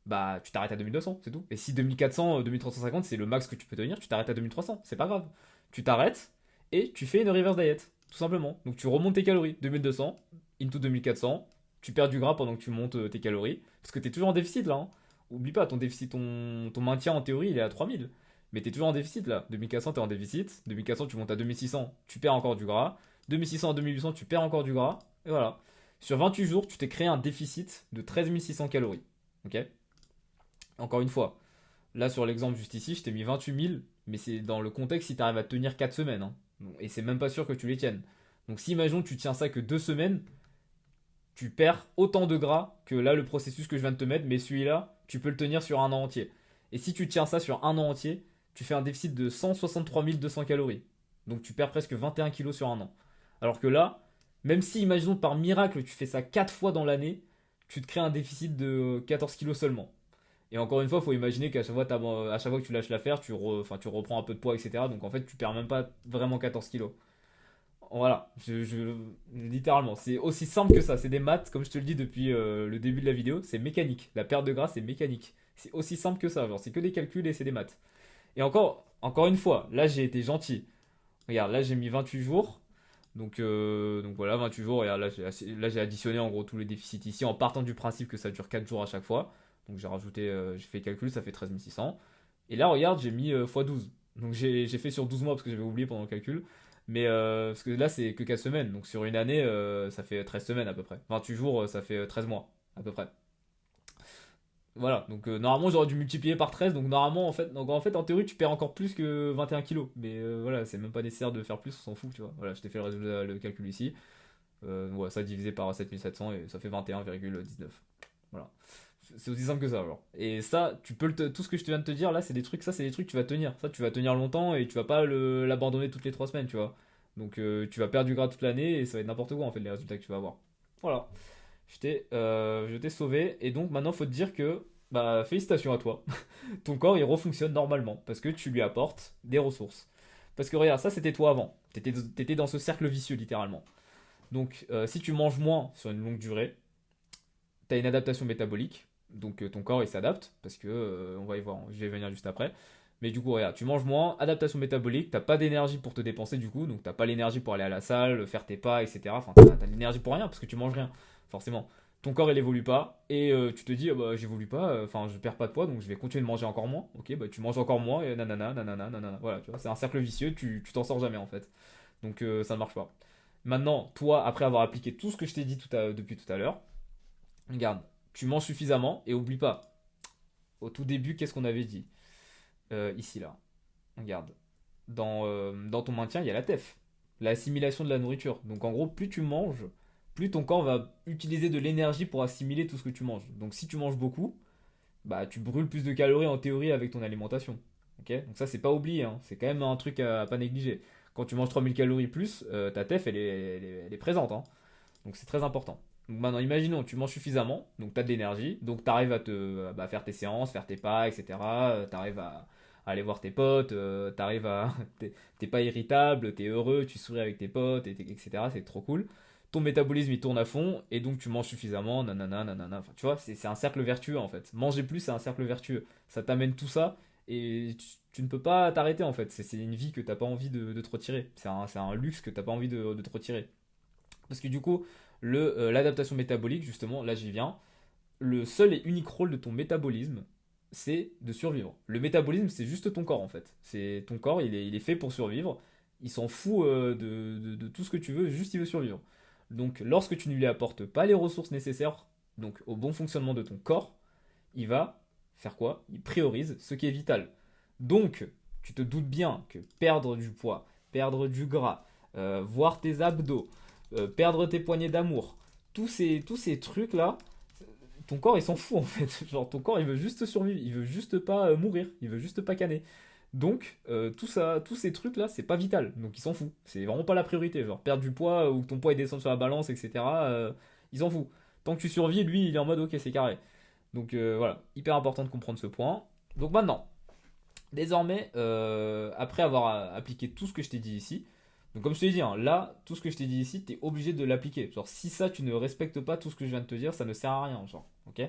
bah tu t'arrêtes à 2200, c'est tout. Et si 2400, 2350, c'est le max que tu peux tenir, tu t'arrêtes à 2300, c'est pas grave. Tu t'arrêtes et tu fais une reverse diet, tout simplement. Donc tu remontes tes calories, 2200 into 2400, tu perds du gras pendant que tu montes tes calories, parce que tu es toujours en déficit là, hein. Oublie pas, ton déficit, ton maintien en théorie, il est à 3000. Mais tu es toujours en déficit là. 2400, tu es en déficit. 2400, tu montes à 2600, tu perds encore du gras. 2600 à 2800, tu perds encore du gras. Et voilà. Sur 28 jours, tu t'es créé un déficit de 13 600 calories. Ok. Encore une fois, là sur l'exemple juste ici, je t'ai mis 28 000, mais c'est dans le contexte si tu arrives à tenir 4 semaines, hein. Et c'est même pas sûr que tu les tiennes. Donc si imaginons que tu tiens ça que 2 semaines, tu perds autant de gras que là le processus que je viens de te mettre, mais celui-là, tu peux le tenir sur un an entier. Et si tu tiens ça sur un an entier, tu fais un déficit de 163 200 calories. Donc tu perds presque 21 kilos sur un an. Alors que là, même si imaginons par miracle tu fais ça 4 fois dans l'année, tu te crées un déficit de 14 kilos seulement. Et encore une fois, il faut imaginer qu'à chaque fois, à chaque fois que tu lâches l'affaire, enfin, tu reprends un peu de poids, etc. Donc en fait, tu perds même pas vraiment 14 kilos. Voilà, littéralement, c'est aussi simple que ça. C'est des maths, comme je te le dis depuis le début de la vidéo, c'est mécanique. La perte de gras, c'est mécanique. C'est aussi simple que ça. Genre, c'est que des calculs et c'est des maths. Et encore une fois, là, j'ai été gentil. Regarde, là, j'ai mis 28 jours. Donc voilà, 28 jours. Et là, j'ai additionné en gros tous les déficits ici en partant du principe que ça dure 4 jours à chaque fois. Donc j'ai rajouté, j'ai fait le calcul, ça fait 13 600. Et là, regarde, j'ai mis x12. Donc j'ai fait sur 12 mois parce que j'avais oublié pendant le calcul. Mais parce que là, c'est que 4 semaines. Donc sur une année, ça fait 13 semaines à peu près. 28 jours, ça fait 13 mois à peu près. Voilà, donc normalement j'aurais dû multiplier par 13, donc normalement en théorie tu perds encore plus que 21 kilos, mais voilà, c'est même pas nécessaire de faire plus, on s'en fout, tu vois. Voilà, je t'ai fait le calcul ici. Ouais, ça divisé par 7700 et ça fait 21,19. Voilà. C'est aussi simple que ça, alors. Et ça, tout ce que je te viens de te dire là, c'est des trucs que tu vas tenir. Ça, tu vas tenir longtemps et tu vas pas l'abandonner toutes les 3 semaines, tu vois. Donc tu vas perdre du gras toute l'année et ça va être n'importe quoi en fait les résultats que tu vas avoir. Voilà. Je t'ai sauvé et donc maintenant faut te dire que bah félicitations à toi. Ton corps il refonctionne normalement parce que tu lui apportes des ressources. Parce que regarde, ça c'était toi avant. T'étais dans ce cercle vicieux littéralement. Donc, si tu manges moins sur une longue durée, tu as une adaptation métabolique. Donc, ton corps il s'adapte. Parce que, on va y voir, je vais y venir juste après. Mais du coup, regarde, tu manges moins, adaptation métabolique, t'as pas d'énergie pour te dépenser du coup. Donc, t'as pas l'énergie pour aller à la salle, faire tes pas, etc. Enfin, t'as l'énergie pour rien parce que tu manges rien, forcément. Ton corps il évolue pas et tu te dis ah bah j'évolue pas, enfin je perds pas de poids donc je vais continuer de manger encore moins. Ok, bah tu manges encore moins et nanana nanana nanana. Voilà, tu vois, c'est un cercle vicieux, tu t'en sors jamais en fait. Donc ça ne marche pas. Maintenant, toi, après avoir appliqué tout ce que je t'ai dit depuis tout à l'heure, regarde, tu manges suffisamment et oublie pas, au tout début, qu'est-ce qu'on avait dit? Ici, là. Regarde, dans ton maintien, il y a la TEF, l'assimilation de la nourriture. Donc en gros, plus tu manges, plus ton corps va utiliser de l'énergie pour assimiler tout ce que tu manges. Donc si tu manges beaucoup, bah tu brûles plus de calories en théorie avec ton alimentation. Ok. Donc ça, c'est pas oublié, hein. C'est quand même un truc à pas négliger. Quand tu manges 3000 calories plus, ta TEF, elle est présente, hein. Donc c'est très important. Donc maintenant, imaginons, tu manges suffisamment, donc tu as de l'énergie, donc tu arrives à faire tes séances, faire tes pas, etc. Tu arrives à aller voir tes potes, t'arrives à. T'es pas irritable, t'es heureux, tu souris avec tes potes, etc. C'est trop cool. Ton métabolisme il tourne à fond, et donc tu manges suffisamment, nanana, nanana. Enfin, tu vois, c'est un cercle vertueux en fait. Manger plus, c'est un cercle vertueux. Ça t'amène tout ça, et tu ne peux pas t'arrêter en fait. C'est une vie que t'as pas envie de te retirer. C'est un luxe que t'as pas envie de te retirer. Parce que du coup, L'adaptation métabolique, justement, là j'y viens. Le seul et unique rôle de ton métabolisme, c'est de survivre. Le métabolisme, c'est juste ton corps en fait. C'est ton corps, il est fait pour survivre. Il s'en fout de tout ce que tu veux, juste il veut survivre. Donc, lorsque tu ne lui apportes pas les ressources nécessaires, donc au bon fonctionnement de ton corps, il va faire quoi? Il priorise ce qui est vital. Donc, tu te doutes bien que perdre du poids, perdre du gras, voir tes abdos, perdre tes poignées d'amour, tous ces trucs-là, ton corps il s'en fout en fait. Genre ton corps il veut juste survivre, il veut juste pas mourir, il veut juste pas canner. Donc tout ça, tous ces trucs là, c'est pas vital. Donc il s'en fout. C'est vraiment pas la priorité. Genre perdre du poids ou que ton poids il descende sur la balance, etc. Il s'en fout. Tant que tu survis, lui il est en mode ok c'est carré. Donc voilà, hyper important de comprendre ce point. Donc maintenant, désormais, après avoir appliqué tout ce que je t'ai dit ici, donc comme je t'ai dit, hein, là, tout ce que je t'ai dit ici, t'es obligé de l'appliquer. Genre, si ça, tu ne respectes pas tout ce que je viens de te dire, ça ne sert à rien, genre, ok?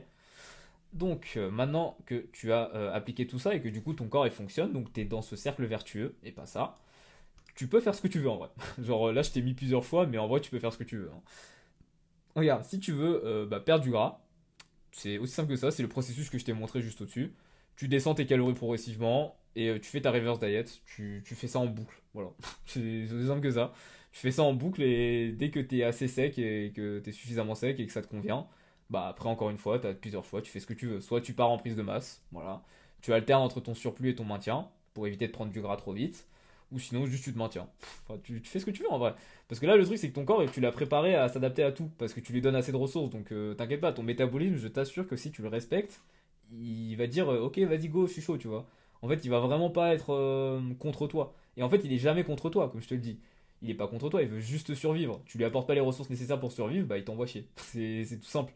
Donc, maintenant que tu as appliqué tout ça et que du coup ton corps il fonctionne, donc t'es dans ce cercle vertueux et pas ça, tu peux faire ce que tu veux en vrai. Genre là, je t'ai mis plusieurs fois, mais en vrai, tu peux faire ce que tu veux, hein. Regarde, si tu veux perdre du gras, c'est aussi simple que ça, c'est le processus que je t'ai montré juste au-dessus. Tu descends tes calories progressivement et tu fais ta reverse diet, tu fais ça en boucle. Voilà, c'est aussi simple que ça. Tu fais ça en boucle et dès que tu es assez sec et que tu es suffisamment sec et que ça te convient, bah après encore une fois, tu as plusieurs fois, tu fais ce que tu veux. Soit tu pars en prise de masse, voilà. Tu alternes entre ton surplus et ton maintien pour éviter de prendre du gras trop vite. Ou sinon, juste tu te maintiens. Enfin, tu fais ce que tu veux en vrai. Parce que là, le truc, c'est que ton corps, tu l'as préparé à s'adapter à tout. Parce que tu lui donnes assez de ressources. Donc, t'inquiète pas, ton métabolisme, je t'assure que si tu le respectes, il va dire ok, vas-y, go, je suis chaud, tu vois. En fait, il va vraiment pas être contre toi. Et en fait, il est jamais contre toi, comme je te le dis. Il est pas contre toi, il veut juste survivre. Tu lui apportes pas les ressources nécessaires pour survivre, bah il t'envoie chier. C'est tout simple.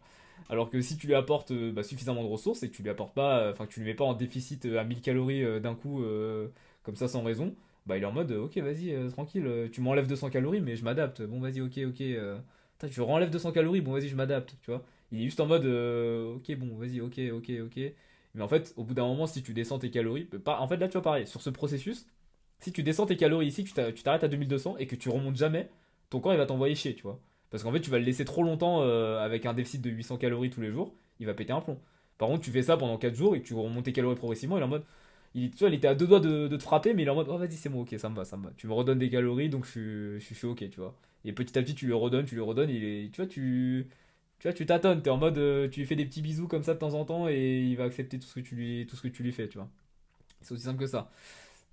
Alors que si tu lui apportes suffisamment de ressources et que tu lui apportes pas, enfin que tu lui mets pas en déficit à 1000 calories d'un coup, comme ça sans raison, bah il est en mode ok vas-y tranquille, tu m'enlèves 200 calories mais je m'adapte. Bon vas-y ok ok. Tu renlèves 200 calories, bon vas-y je m'adapte, tu vois. Il est juste en mode ok bon vas-y ok ok ok. Mais en fait au bout d'un moment si tu descends tes calories, en fait là tu vois pareil, sur ce processus, si tu descends tes calories ici, tu t'arrêtes à 2200 et que tu remontes jamais, ton corps il va t'envoyer chier, tu vois. Parce qu'en fait tu vas le laisser trop longtemps avec un déficit de 800 calories tous les jours, il va péter un plomb. Par contre tu fais ça pendant 4 jours et que tu remontes tes calories progressivement, il est en mode tu vois, il était à deux doigts de te frapper, mais il est en mode, oh vas-y, c'est bon, ok, ça me va, ça me va. Tu me redonnes des calories, donc je suis ok, tu vois. Et petit à petit, tu lui redonnes, tu vois, tu tâtonnes, t'es en mode, tu lui fais des petits bisous comme ça de temps en temps, et il va accepter tout ce que tu lui fais, tu vois. C'est aussi simple que ça.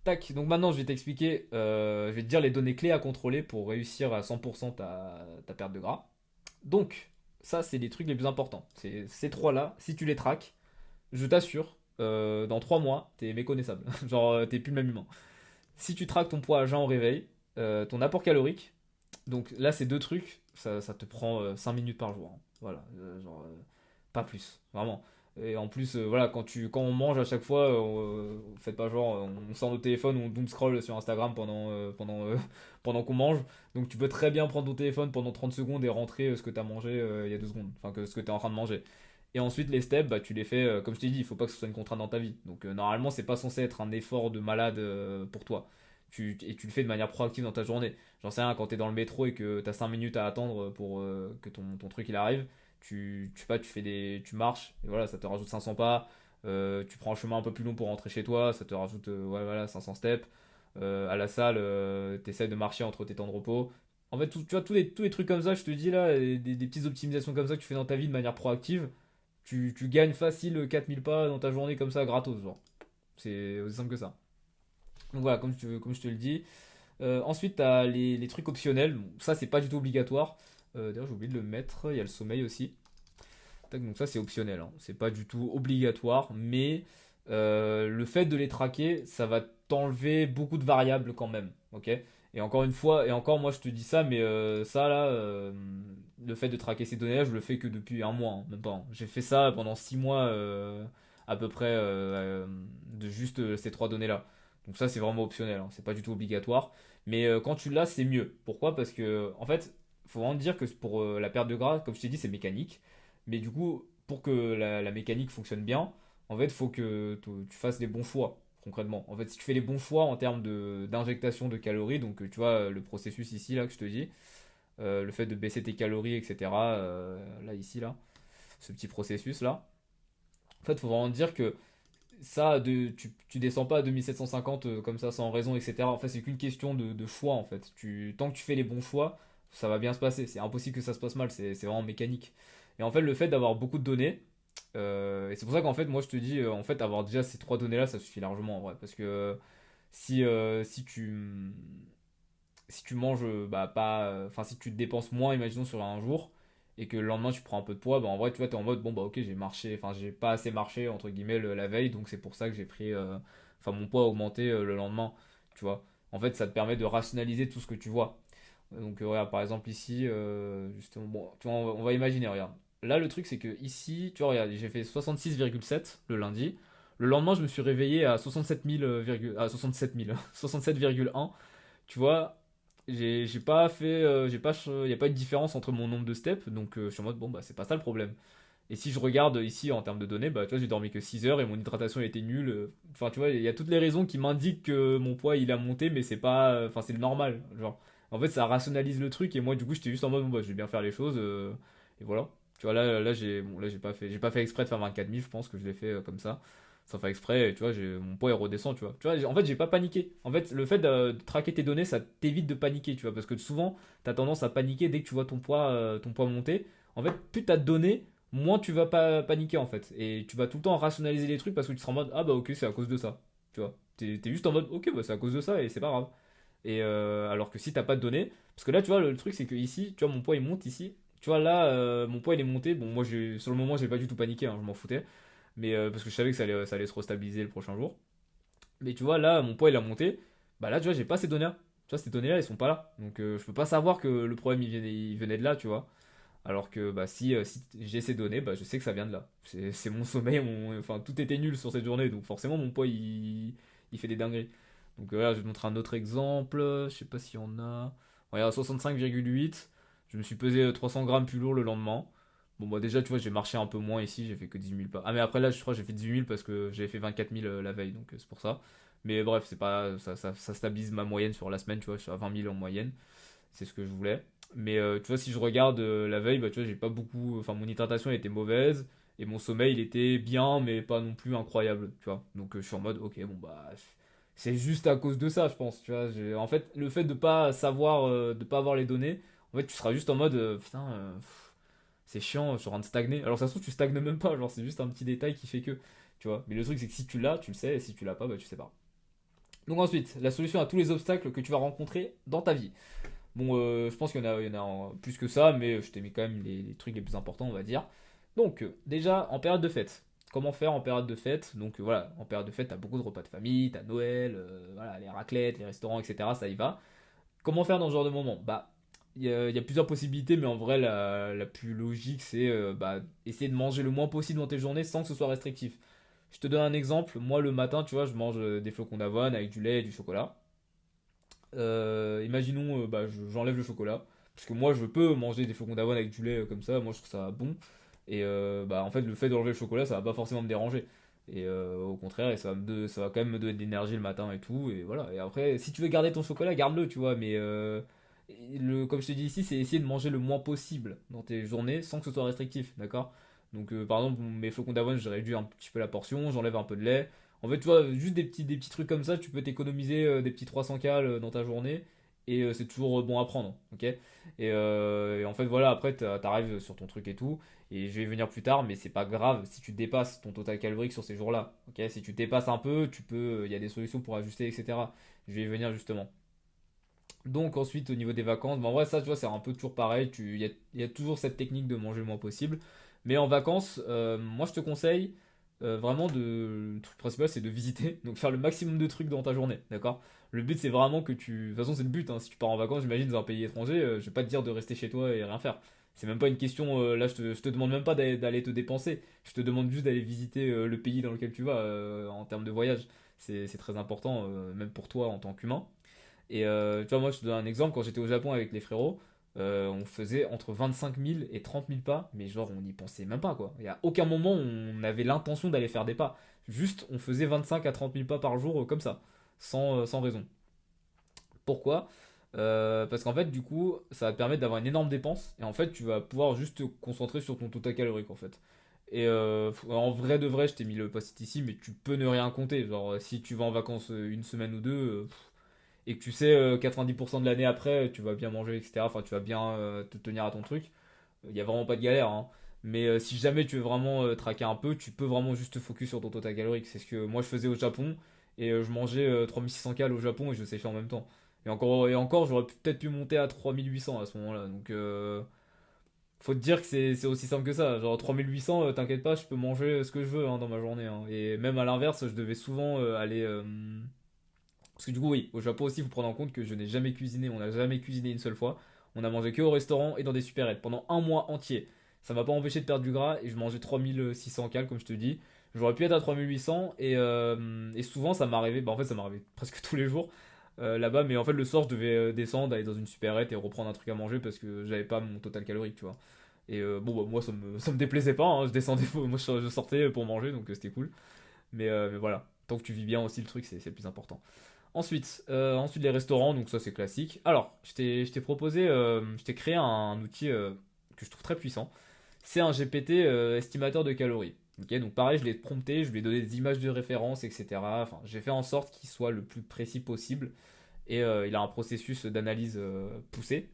Tac, donc maintenant, je vais t'expliquer, je vais te dire les données clés à contrôler pour réussir à 100% ta perte de gras. Donc, ça, c'est les trucs les plus importants. C'est ces trois-là, si tu les traques, je t'assure, dans 3 mois, t'es méconnaissable. Genre, t'es plus le même humain. Si tu traques ton poids à jeun au réveil, ton apport calorique, donc là, c'est deux trucs, ça te prend 5 minutes par jour, hein. Voilà, genre, pas plus, vraiment. Et en plus, voilà, quand on mange à chaque fois, faites pas genre, on sort nos téléphones ou on doom scroll sur Instagram pendant qu'on mange. Donc tu peux très bien prendre ton téléphone pendant 30 secondes et rentrer ce que tu as mangé il y a 2 secondes. Enfin, ce que tu es en train de manger. Et ensuite, les steps, bah, tu les fais, comme je t'ai dit, il faut pas que ce soit une contrainte dans ta vie. Donc, normalement, c'est pas censé être un effort de malade pour toi. Et tu le fais de manière proactive dans ta journée. J'en sais rien, quand t'es dans le métro et que t'as 5 minutes à attendre pour que ton truc il arrive, sais pas, tu marches, et voilà, ça te rajoute 500 pas. Tu prends un chemin un peu plus long pour rentrer chez toi, ça te rajoute ouais, voilà, 500 steps. À la salle, t'essaies de marcher entre tes temps de repos. En fait, tu vois, tous les trucs comme ça, je te dis là, des petites optimisations comme ça que tu fais dans ta vie de manière proactive, tu gagnes facile 4000 pas dans ta journée comme ça, gratos, genre. C'est aussi simple que ça. Donc voilà, comme je te le dis. Ensuite, tu as les trucs optionnels. Bon, ça, c'est pas du tout obligatoire. D'ailleurs, j'ai oublié de le mettre. Il y a le sommeil aussi. Tac, donc ça, c'est optionnel, hein. C'est pas du tout obligatoire. Mais le fait de les traquer, ça va t'enlever beaucoup de variables quand même. Ok. Et encore une fois, et encore moi je te dis ça, mais ça là, le fait de traquer ces données-là, je le fais que depuis un mois, hein, même pas, hein. J'ai fait ça pendant 6 mois à peu près de juste ces trois données-là. Donc ça c'est vraiment optionnel, hein, c'est pas du tout obligatoire. Mais quand tu l'as, c'est mieux. Pourquoi? Parce que en fait, faut vraiment dire que pour la perte de gras, comme je t'ai dit, c'est mécanique. Mais du coup, pour que la mécanique fonctionne bien, en fait, il faut que tu fasses les bons choix concrètement. En fait, si tu fais les bons choix en termes d'injectation de calories, donc tu vois le processus ici là que je te dis, le fait de baisser tes calories, etc. Là, ici, là, ce petit processus-là. En fait, il faut vraiment dire que tu descends pas à 2750 comme ça sans raison, etc. En fait, c'est qu'une question de choix, en fait. Tant que tu fais les bons choix, ça va bien se passer. C'est impossible que ça se passe mal, c'est vraiment mécanique. Et en fait, le fait d'avoir beaucoup de données, et c'est pour ça qu'en fait, moi, je te dis, en fait, avoir déjà ces trois données-là, ça suffit largement, en vrai. Parce que si tu manges, bah, pas, enfin, si tu te dépenses moins, imaginons, sur un jour, et que le lendemain, tu prends un peu de poids, bah, en vrai, tu vois, t'es en mode, bon, bah, ok, j'ai marché, enfin, j'ai pas assez marché, entre guillemets, la veille, donc c'est pour ça que j'ai pris, enfin, mon poids a augmenté le lendemain, tu vois. En fait, ça te permet de rationaliser tout ce que tu vois. Donc, regarde, par exemple, ici, justement, bon, tu vois, on va imaginer, regarde. Là, le truc, c'est que ici, tu vois, regarde, j'ai fait 66,7 le lundi. Le lendemain, je me suis réveillé à 67 000, 67 000, 67,1. Tu vois, j'ai pas fait, y a pas eu de différence entre mon nombre de steps, donc je suis en mode, bon, bah, c'est pas ça le problème. Et si je regarde ici en termes de données, bah, tu vois, j'ai dormi que 6 heures et mon hydratation était nulle. Enfin, tu vois, il y a toutes les raisons qui m'indiquent que mon poids il a monté, mais c'est pas, enfin, c'est le normal. Genre, en fait, ça rationalise le truc et moi, du coup, j'étais juste en mode, bon, bah, je vais bien faire les choses, et voilà. Tu vois, là, j'ai pas fait exprès de faire 24 000, je pense que je l'ai fait comme ça, sans faire exprès, et tu vois, mon poids il redescend, tu vois. Tu vois, en fait, j'ai pas paniqué. En fait, le fait de traquer tes données, ça t'évite de paniquer, tu vois, parce que souvent, t'as tendance à paniquer dès que tu vois ton poids monter. En fait, plus t'as de données, moins tu vas pas paniquer en fait. Et tu vas tout le temps rationaliser les trucs parce que tu seras en mode ah bah ok, c'est à cause de ça. Tu vois, t'es juste en mode ok, bah c'est à cause de ça et c'est pas grave. Et alors que si t'as pas de données, parce que là tu vois, le truc c'est que ici, tu vois, mon poids il monte ici. Tu vois, là, mon poids il est monté. Bon, moi sur le moment, j'ai pas du tout paniqué, hein, je m'en foutais. Mais parce que je savais que ça allait se restabiliser le prochain jour. Mais tu vois, là, mon poids il a monté. Bah là, tu vois, j'ai pas ces données-là. Tu vois, ces données-là, ils sont pas là. Donc je peux pas savoir que le problème il venait de là, tu vois. Alors que bah, si j'ai ces données, bah, je sais que ça vient de là. C'est mon sommeil, enfin tout était nul sur cette journée, donc forcément mon poids il fait des dingueries. Donc là, je vais te montrer un autre exemple, je sais pas s'il y en a. Regarde, 65,8, je me suis pesé 300 grammes plus lourd le lendemain. Bon bah déjà tu vois j'ai marché un peu moins ici, j'ai fait que 18 000 pas. Ah mais après là je crois que j'ai fait 18 000 parce que j'avais fait 24 000 la veille, donc c'est pour ça. Mais bref, c'est pas ça stabilise ma moyenne sur la semaine, tu vois, je suis à 20 000 en moyenne, c'est ce que je voulais. Mais tu vois, si je regarde la veille, bah, tu vois, j'ai pas beaucoup. Enfin, mon hydratation était mauvaise et mon sommeil il était bien, mais pas non plus incroyable, tu vois. Donc je suis en mode, ok, bon bah. C'est juste à cause de ça, je pense, tu vois. En fait, le fait de pas savoir, de pas avoir les données, en fait, tu seras juste en mode, putain, c'est chiant, je suis en train de stagner. Alors, ça se trouve, tu stagnes même pas, genre, c'est juste un petit détail qui fait que, tu vois. Mais le truc, c'est que si tu l'as, tu le sais, et si tu l'as pas, bah, tu sais pas. Donc, ensuite, la solution à tous les obstacles que tu vas rencontrer dans ta vie. Bon, je pense qu'il y en a plus que ça, mais je t'ai mis quand même les trucs les plus importants, on va dire. Donc, déjà, en période de fête. Comment faire en période de fête? Donc, voilà, en période de fête, t'as beaucoup de repas de famille, t'as Noël, voilà, les raclettes, les restaurants, etc. Ça y va. Comment faire dans ce genre de moment? Bah, il y a plusieurs possibilités, mais en vrai, la plus logique, c'est bah, essayer de manger le moins possible dans tes journées sans que ce soit restrictif. Je te donne un exemple. Moi, le matin, tu vois, je mange des flocons d'avoine avec du lait et du chocolat. Imaginons, bah, j'enlève le chocolat. Parce que moi, je peux manger des flocons d'avoine avec du lait comme ça. Moi, je trouve ça bon. Et bah, en fait, le fait d'enlever le chocolat, ça va pas forcément me déranger. Et au contraire, et ça va quand même me donner de l'énergie le matin et tout. Et voilà. Et après, si tu veux garder ton chocolat, garde-le, tu vois. Mais comme je te dis ici, c'est essayer de manger le moins possible dans tes journées sans que ce soit restrictif. D'accord? Donc, par exemple, mes flocons d'avoine, je réduis un petit peu la portion, j'enlève un peu de lait. En fait, tu vois, juste des petits trucs comme ça, tu peux t'économiser des petits 300 cales dans ta journée et c'est toujours bon à prendre, ok? Et en fait, voilà, après, t'arrives sur ton truc et tout, et je vais y venir plus tard, mais c'est pas grave si tu dépasses ton total calorique sur ces jours-là, ok? Si tu dépasses un peu, il y a des solutions pour ajuster, etc. Je vais y venir justement. Donc ensuite, au niveau des vacances, bah, en vrai, ça, tu vois, c'est un peu toujours pareil, il y a toujours cette technique de manger le moins possible. Mais en vacances, moi, je te conseille vraiment le truc principal c'est de visiter, donc faire le maximum de trucs dans ta journée, d'accord? Le but c'est vraiment que de toute façon c'est le but, hein. Si tu pars en vacances, j'imagine dans un pays étranger, je vais pas te dire de rester chez toi et rien faire. C'est même pas une question, là je te demande même pas d'aller te dépenser, je te demande juste d'aller visiter le pays dans lequel tu vas en termes de voyage. C'est très important, même pour toi en tant qu'humain. Et tu vois, moi, je te donne un exemple. Quand j'étais au Japon avec les frérots, on faisait entre 25 000 et 30 000 pas, mais genre, on n'y pensait même pas, quoi. Il n'y a aucun moment où on avait l'intention d'aller faire des pas. Juste, on faisait 25 à 30 000 pas par jour, comme ça, sans raison. Pourquoi? Parce qu'en fait, du coup, ça va te permettre d'avoir une énorme dépense. Et en fait, tu vas pouvoir juste te concentrer sur ton total calorique, en fait. Et en vrai de vrai, je t'ai mis le post-it ici, mais tu peux ne rien compter. Genre, si tu vas en vacances une semaine ou deux, et que tu sais 90% de l'année après, tu vas bien manger, etc. Enfin, tu vas bien te tenir à ton truc. Il n'y a vraiment pas de galère, hein. Mais si jamais tu veux vraiment traquer un peu, tu peux vraiment juste te focus sur ton total calorique. C'est ce que moi je faisais au Japon. Et je mangeais 3600 calories au Japon et je séchais en même temps. Et encore j'aurais peut-être pu monter à 3800 à ce moment-là. Donc faut te dire que c'est aussi simple que ça. Genre 3800, t'inquiète pas, je peux manger ce que je veux hein, dans ma journée, hein. Et même à l'inverse, je devais souvent aller. Parce que du coup, oui, au Japon aussi, il faut prendre en compte que je n'ai jamais cuisiné. On n'a jamais cuisiné une seule fois. On a mangé que au restaurant et dans des supérettes pendant un mois entier. Ça m'a pas empêché de perdre du gras et je mangeais 3600 cales, comme je te dis. J'aurais pu être à 3800 et souvent ça m'arrivait. Bah, en fait, ça m'arrivait presque tous les jours là-bas. Mais en fait, le soir, je devais descendre, aller dans une supérette et reprendre un truc à manger parce que j'avais pas mon total calorique, tu vois. Et bon, bah, moi, ça me déplaisait pas, hein. Je descendais, moi, je sortais pour manger donc c'était cool. Mais voilà, tant que tu vis bien aussi le truc, c'est le plus important. Ensuite, les restaurants, donc ça c'est classique. Alors, je t'ai proposé, je t'ai créé un outil que je trouve très puissant. C'est un GPT estimateur de calories. Ok, donc pareil, je l'ai prompté, je lui ai donné des images de référence, etc. Enfin, j'ai fait en sorte qu'il soit le plus précis possible. Et il a un processus d'analyse poussé.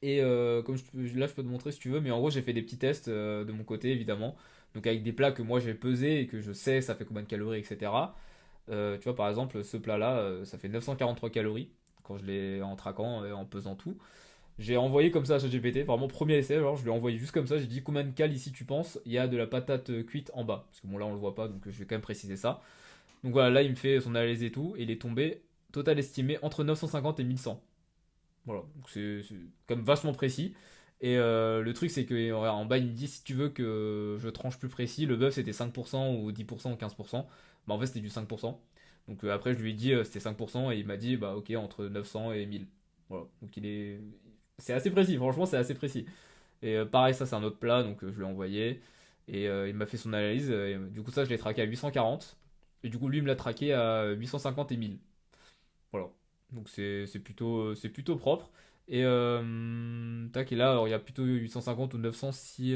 Et là, je peux te montrer si tu veux, mais en gros, j'ai fait des petits tests de mon côté, évidemment. Donc avec des plats que moi j'ai pesés et que je sais ça fait combien de calories, etc. Tu vois, par exemple, ce plat-là, ça fait 943 calories quand je l'ai en traquant et en pesant tout. J'ai envoyé comme ça à ChatGPT, vraiment premier essai, genre je lui ai envoyé juste comme ça, j'ai dit combien de cales ici tu penses, il y a de la patate cuite en bas. Parce que bon là on le voit pas donc je vais quand même préciser ça. Donc voilà, là il me fait son analyse et tout, et il est tombé total estimé entre 950 et 1100. Voilà, donc c'est quand même vachement précis. Et le truc c'est que en bas il me dit si tu veux que je tranche plus précis, le bœuf c'était 5% ou 10% ou 15%. Bah en fait c'était du 5%. Donc après je lui ai dit c'était 5% et il m'a dit bah ok entre 900 et 1000. Voilà, donc c'est assez précis, franchement c'est assez précis. Et pareil ça c'est un autre plat donc je lui ai envoyé et il m'a fait son analyse. Et, du coup ça je l'ai traqué à 840 et du coup lui il me l'a traqué à 850 et 1000. Voilà. Donc c'est plutôt propre. Et tac, et là, alors, il y a plutôt 850 ou 900 si.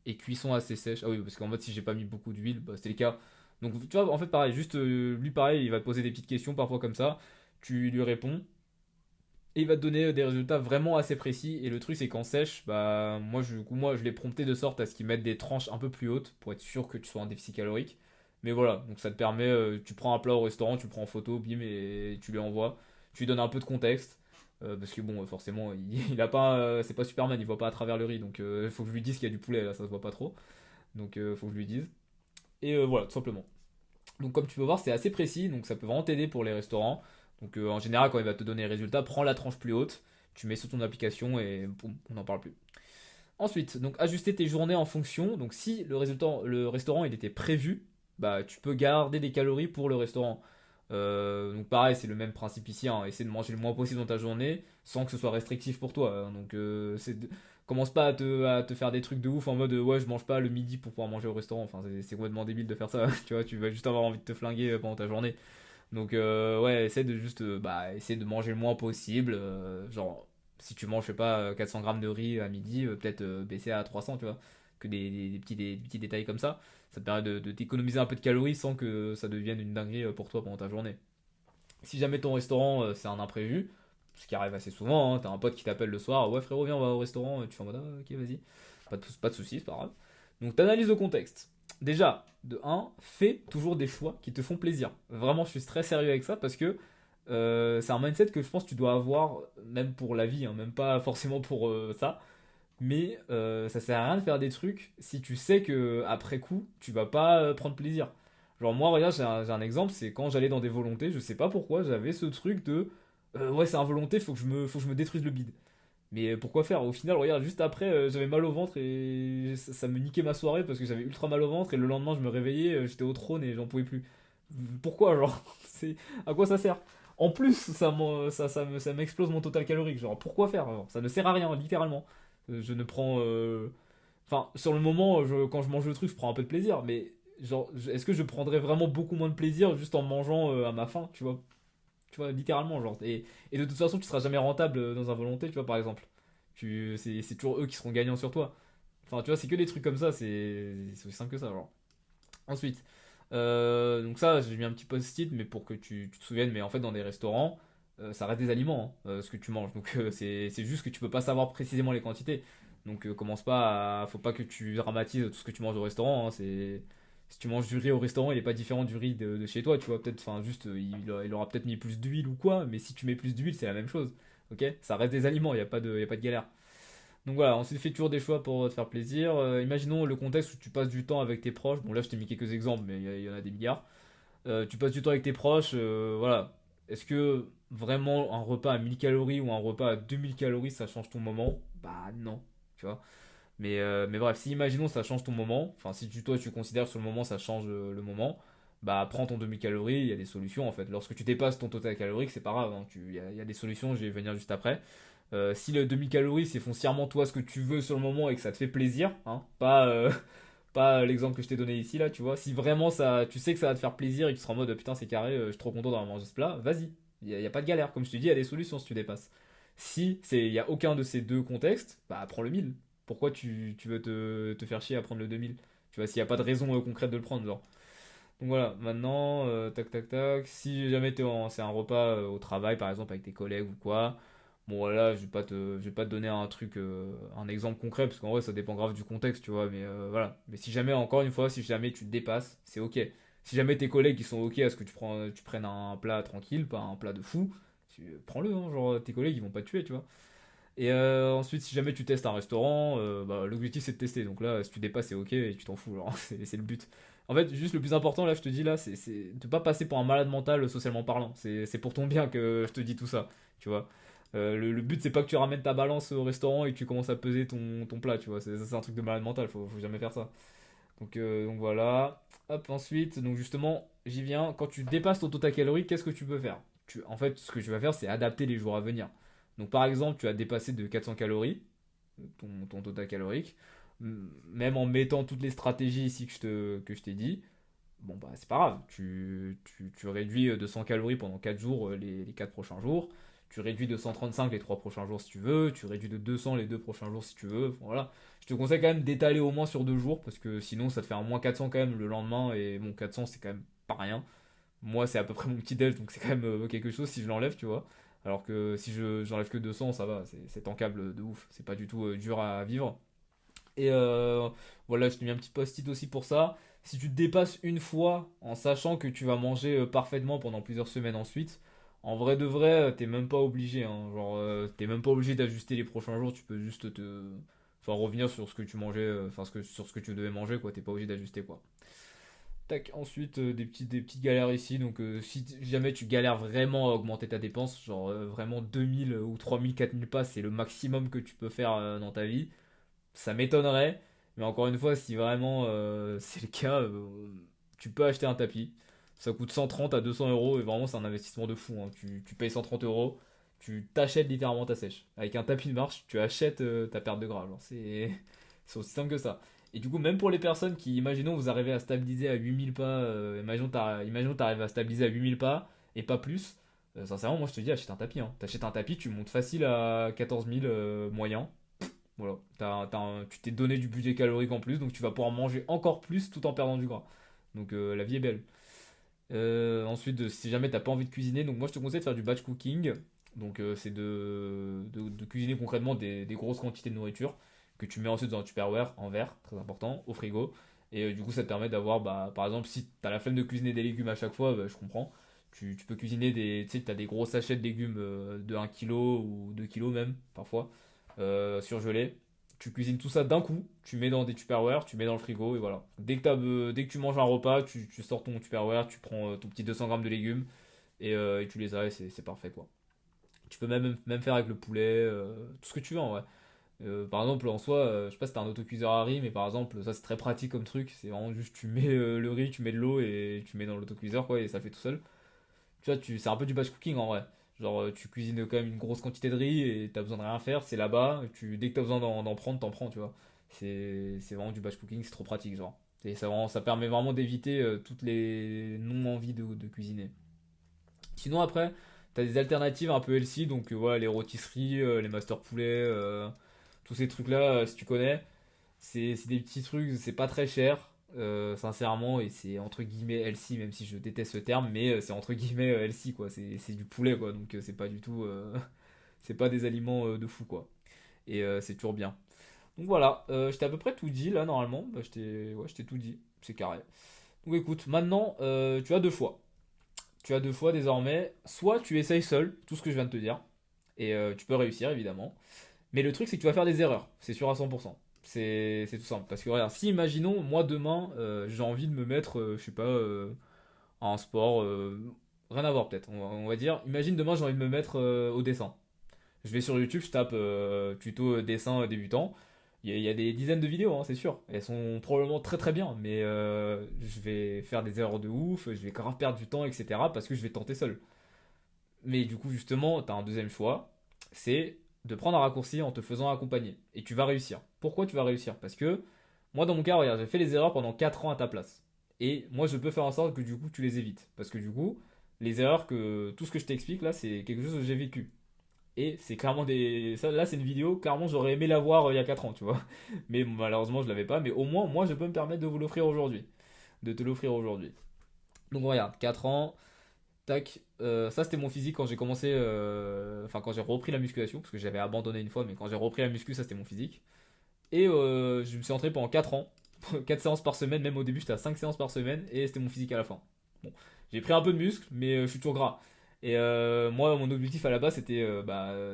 Et cuisson assez sèche. Ah oui, parce qu'en mode, si j'ai pas mis beaucoup d'huile, bah, c'était le cas. Donc, tu vois, en fait, pareil, juste lui, pareil, il va te poser des petites questions parfois comme ça. Tu lui réponds. Et il va te donner des résultats vraiment assez précis. Et le truc, c'est qu'en sèche, bah, moi, je l'ai prompté de sorte à ce qu'il mette des tranches un peu plus hautes pour être sûr que tu sois en déficit calorique. Mais voilà, donc ça te permet, tu prends un plat au restaurant, tu le prends en photo, bim, et tu lui envoies. Tu lui donnes un peu de contexte. Parce que bon, forcément, il a pas, c'est pas Superman, il voit pas à travers le riz. Donc il faut que je lui dise qu'il y a du poulet, là, ça se voit pas trop. Donc faut que je lui dise. Et voilà, tout simplement. Donc comme tu peux voir, c'est assez précis, donc ça peut vraiment t'aider pour les restaurants. Donc en général, quand il va te donner les résultats, prends la tranche plus haute, tu mets sur ton application et boum, on n'en parle plus. Ensuite, donc ajuster tes journées en fonction. Donc si le restaurant il était prévu, bah tu peux garder des calories pour le restaurant. Donc pareil, c'est le même principe ici, hein. Essaie de manger le moins possible dans ta journée sans que ce soit restrictif pour toi, hein. Donc commence pas à te faire des trucs de ouf en mode ouais je mange pas le midi pour pouvoir manger au restaurant. Enfin c'est complètement débile de faire ça. Tu vois, tu vas juste avoir envie de te flinguer pendant ta journée. Donc ouais, essaie de juste bah, essayer de manger le moins possible. Genre si tu manges je sais pas 400 grammes de riz à midi, peut-être baisser à 300, tu vois. Que des petits détails comme ça te permet de t'économiser un peu de calories sans que ça devienne une dinguerie pour toi pendant ta journée. Si jamais ton restaurant c'est un imprévu, ce qui arrive assez souvent, hein, t'as un pote qui t'appelle le soir, ouais frérot viens on va au restaurant, et tu fais en mode ah, ok vas-y, pas de soucis, c'est pas grave. Donc t'analyses le contexte. Déjà, de un, fais toujours des choix qui te font plaisir. Vraiment, je suis très sérieux avec ça parce que c'est un mindset que je pense que tu dois avoir même pour la vie, hein, même pas forcément pour ça. Mais ça sert à rien de faire des trucs si tu sais que après coup, tu vas pas prendre plaisir. Genre moi, regarde, j'ai un exemple, c'est quand j'allais dans des volontés, je sais pas pourquoi, j'avais ce truc de ouais, c'est un volonté, faut que je me détruise le bide. Mais pourquoi faire? Au final, regarde, juste après, j'avais mal au ventre et ça me niquait ma soirée parce que j'avais ultra mal au ventre et le lendemain, je me réveillais, j'étais au trône et j'en pouvais plus. Pourquoi, genre? C'est à quoi ça sert? En plus, ça m'explose mon total calorique. Genre, pourquoi faire? Genre, ça ne sert à rien, littéralement. Je ne prends. Enfin, sur le moment, quand je mange le truc, je prends un peu de plaisir. Mais, genre, est-ce que je prendrais vraiment beaucoup moins de plaisir juste en mangeant à ma faim, tu vois? Tu vois, littéralement, genre. Et de toute façon, tu seras jamais rentable dans un volonté, tu vois, par exemple. C'est toujours eux qui seront gagnants sur toi. Enfin, tu vois, c'est que des trucs comme ça, c'est aussi simple que ça, genre. Ensuite, donc ça, j'ai mis un petit post-it, mais pour que tu te souviennes, mais en fait, dans des restaurants, ça reste des aliments, hein, ce que tu manges. Donc, c'est juste que tu peux pas savoir précisément les quantités. Donc, commence pas à. Faut pas que tu dramatises tout ce que tu manges au restaurant, hein, Si tu manges du riz au restaurant, il est pas différent du riz de chez toi, tu vois. Peut-être, enfin, juste, il aura peut-être mis plus d'huile ou quoi, mais si tu mets plus d'huile, c'est la même chose. Ok? Ça reste des aliments, il y a pas de galère. Donc voilà, on s'est fait toujours des choix pour te faire plaisir. Imaginons le contexte où tu passes du temps avec tes proches. Bon, là, je t'ai mis quelques exemples, mais il y en a des milliards. Tu passes du temps avec tes proches, voilà. Est-ce que vraiment un repas à 1000 calories ou un repas à 2000 calories, ça change ton moment? Bah non, tu vois. Mais bref, si imaginons ça change ton moment, enfin si toi tu considères que sur le moment ça change le moment, bah prends ton 2000 calories, il y a des solutions en fait. Lorsque tu dépasses ton total calorique, c'est pas grave, hein, il y a des solutions, je vais venir juste après. Si le 2000 calories c'est foncièrement toi ce que tu veux sur le moment et que ça te fait plaisir, hein, pas l'exemple que je t'ai donné ici là, tu vois. Si vraiment ça, tu sais que ça va te faire plaisir et que tu seras en mode putain c'est carré, je suis trop content d'avoir mangé ce plat, vas-y. Il y a pas de galère, comme je te dis, il y a des solutions si tu dépasses. Si il y a aucun de ces deux contextes, bah prends le 1000. Pourquoi tu veux te faire chier à prendre le 2000? Tu vois, s'il n'y a pas de raison concrète de le prendre, genre. Donc voilà, maintenant, tac tac tac. Si jamais c'est un repas au travail, par exemple, avec tes collègues ou quoi, bon voilà, je vais pas te donner un truc, un exemple concret, parce qu'en vrai, ça dépend grave du contexte, tu vois, mais voilà. Mais si jamais, encore une fois, si jamais tu te dépasses, c'est ok. Si jamais tes collègues ils sont ok à ce que tu prennes un plat tranquille, pas un plat de fou, prends-le, hein, genre tes collègues ils vont pas te tuer, tu vois. Et ensuite, si jamais tu testes un restaurant, bah, l'objectif c'est de tester. Donc là, si tu dépasses, c'est ok et tu t'en fous. Genre, c'est le but. En fait, juste le plus important, là, je te dis, là, c'est de pas passer pour un malade mental socialement parlant. C'est pour ton bien que je te dis tout ça. Tu vois. Le but, c'est pas que tu ramènes ta balance au restaurant et que tu commences à peser ton plat. Tu vois. C'est un truc de malade mental. Faut jamais faire ça. Donc voilà. Hop, ensuite, donc justement, j'y viens. Quand tu dépasses ton total calorique, qu'est-ce que tu peux faire? En fait, ce que tu vas faire, c'est adapter les jours à venir. Donc par exemple, tu as dépassé de 400 calories, ton total calorique, même en mettant toutes les stratégies ici que je t'ai dit, bon bah c'est pas grave, tu réduis de 100 calories pendant 4 jours, les 4 prochains jours, tu réduis de 135 les 3 prochains jours si tu veux, tu réduis de 200 les 2 prochains jours si tu veux, voilà. Je te conseille quand même d'étaler au moins sur 2 jours, parce que sinon ça te fait un moins 400 quand même le lendemain, et bon 400 c'est quand même pas rien. Moi, c'est à peu près mon petit déj, donc c'est quand même quelque chose si je l'enlève, tu vois. Alors que si j'enlève que 200, ça va, c'est tankable de ouf. C'est pas du tout dur à vivre. Et voilà, je t'ai mis un petit post-it aussi pour ça. Si tu te dépasses une fois en sachant que tu vas manger parfaitement pendant plusieurs semaines ensuite, en vrai de vrai, t'es même pas obligé, hein. Genre, t'es même pas obligé d'ajuster les prochains jours. Tu peux juste enfin, revenir sur ce que tu mangeais, enfin, sur ce que tu devais manger, quoi. T'es pas obligé d'ajuster, quoi. Tac, ensuite des petites galères ici. Donc si jamais tu galères vraiment à augmenter ta dépense, genre vraiment 2000 ou 3000, 4000 pas, c'est le maximum que tu peux faire dans ta vie. Ça m'étonnerait, mais encore une fois, si vraiment c'est le cas, tu peux acheter un tapis. Ça coûte 130 à 200 euros et vraiment c'est un investissement de fou, hein. Tu payes 130 euros, tu t'achètes littéralement ta sèche. Avec un tapis de marche, tu achètes ta perte de gras. Genre, c'est aussi simple que ça. Et du coup, même pour les personnes qui, imaginons, vous arrivez à stabiliser à 8000 pas, imaginons t'arrives à stabiliser à 8000 pas et pas plus, sincèrement, moi je te dis, achète un tapis, hein. T'achètes un tapis, tu montes facile à 14 000 moyen. Voilà, tu t'es donné du budget calorique en plus, donc tu vas pouvoir manger encore plus tout en perdant du gras. Donc la vie est belle. Ensuite, si jamais t'as pas envie de cuisiner, donc moi je te conseille de faire du batch cooking. Donc c'est de cuisiner concrètement des grosses quantités de nourriture que tu mets ensuite dans un Tupperware en verre, très important, au frigo. Et du coup ça te permet d'avoir, bah, par exemple, si t'as la flemme de cuisiner des légumes à chaque fois, bah, je comprends. Tu peux cuisiner tu sais, t'as des gros sachets de légumes de 1 kg ou 2 kg même, parfois, surgelés. Tu cuisines tout ça d'un coup, tu mets dans des Tupperware, tu mets dans le frigo et voilà. Dès que tu manges un repas, tu sors ton Tupperware, tu prends ton petit 200 grammes de légumes et tu les as et c'est parfait quoi. Tu peux même faire avec le poulet, tout ce que tu veux en vrai. Par exemple, en soi, je sais pas si t'as un autocuiseur à riz, mais par exemple, ça c'est très pratique comme truc. C'est vraiment juste tu mets le riz, tu mets de l'eau et tu mets dans l'autocuiseur quoi et ça fait tout seul. Tu vois, c'est un peu du batch cooking en vrai. Genre, tu cuisines quand même une grosse quantité de riz et t'as besoin de rien faire, c'est là-bas. Dès que t'as besoin d'en prendre, t'en prends, tu vois. C'est vraiment du batch cooking, c'est trop pratique, genre. Et ça permet vraiment d'éviter toutes les non-envies de cuisiner. Sinon, après, T'as des alternatives un peu healthy, donc voilà, les rôtisseries, les master poulets, tous ces trucs-là, si tu connais. C'est des petits trucs, c'est pas très cher, sincèrement, et c'est entre guillemets healthy, même si je déteste ce terme, mais c'est entre guillemets healthy, quoi. C'est du poulet, quoi, donc c'est pas du tout. C'est pas des aliments de fou, quoi. Et c'est toujours bien. Donc voilà, je t'ai à peu près tout dit là, normalement. Bah, je t'ai tout dit, c'est carré. Donc écoute, maintenant, tu as deux choix. Tu as deux choix désormais. Soit tu essayes seul, tout ce que je viens de te dire, et tu peux réussir, évidemment. Mais le truc, c'est que tu vas faire des erreurs, c'est sûr à 100%. C'est tout simple. Parce que regarde, si imaginons, moi demain, j'ai envie de me mettre, je sais pas, à un sport, rien à voir peut-être, on va dire. Imagine demain, j'ai envie de me mettre au dessin. Je vais sur YouTube, je tape tuto dessin débutant. Il y a des dizaines de vidéos, hein, c'est sûr. Elles sont probablement très très bien, mais je vais faire des erreurs de ouf, je vais grave perdre du temps, etc. parce que je vais tenter seul. Mais du coup, justement, tu as un deuxième choix, c'est de prendre un raccourci en te faisant accompagner. Et tu vas réussir. Pourquoi tu vas réussir? Parce que moi, dans mon cas, regarde, j'ai fait les erreurs pendant 4 ans à ta place. Et moi, je peux faire en sorte que du coup, tu les évites. Parce que du coup, les erreurs que tout ce que je t'explique là, c'est quelque chose que j'ai vécu. Et c'est clairement des. Ça, là, c'est une vidéo, clairement, j'aurais aimé la voir il y a 4 ans, tu vois. Mais bon, malheureusement, je l'avais pas. Mais au moins, moi, je peux me permettre de vous l'offrir aujourd'hui. De te l'offrir aujourd'hui. Donc, regarde, 4 ans, tac. Ça, c'était mon physique quand j'ai commencé. Enfin, quand j'ai repris la musculation, parce que j'avais abandonné une fois, mais quand j'ai repris la muscu, ça, c'était mon physique. Et je me suis entraîné pendant 4 ans. 4 séances par semaine, même au début, j'étais à 5 séances par semaine, et c'était mon physique à la fin. Bon, j'ai pris un peu de muscle, mais je suis toujours gras. Et moi, mon objectif à la base, c'était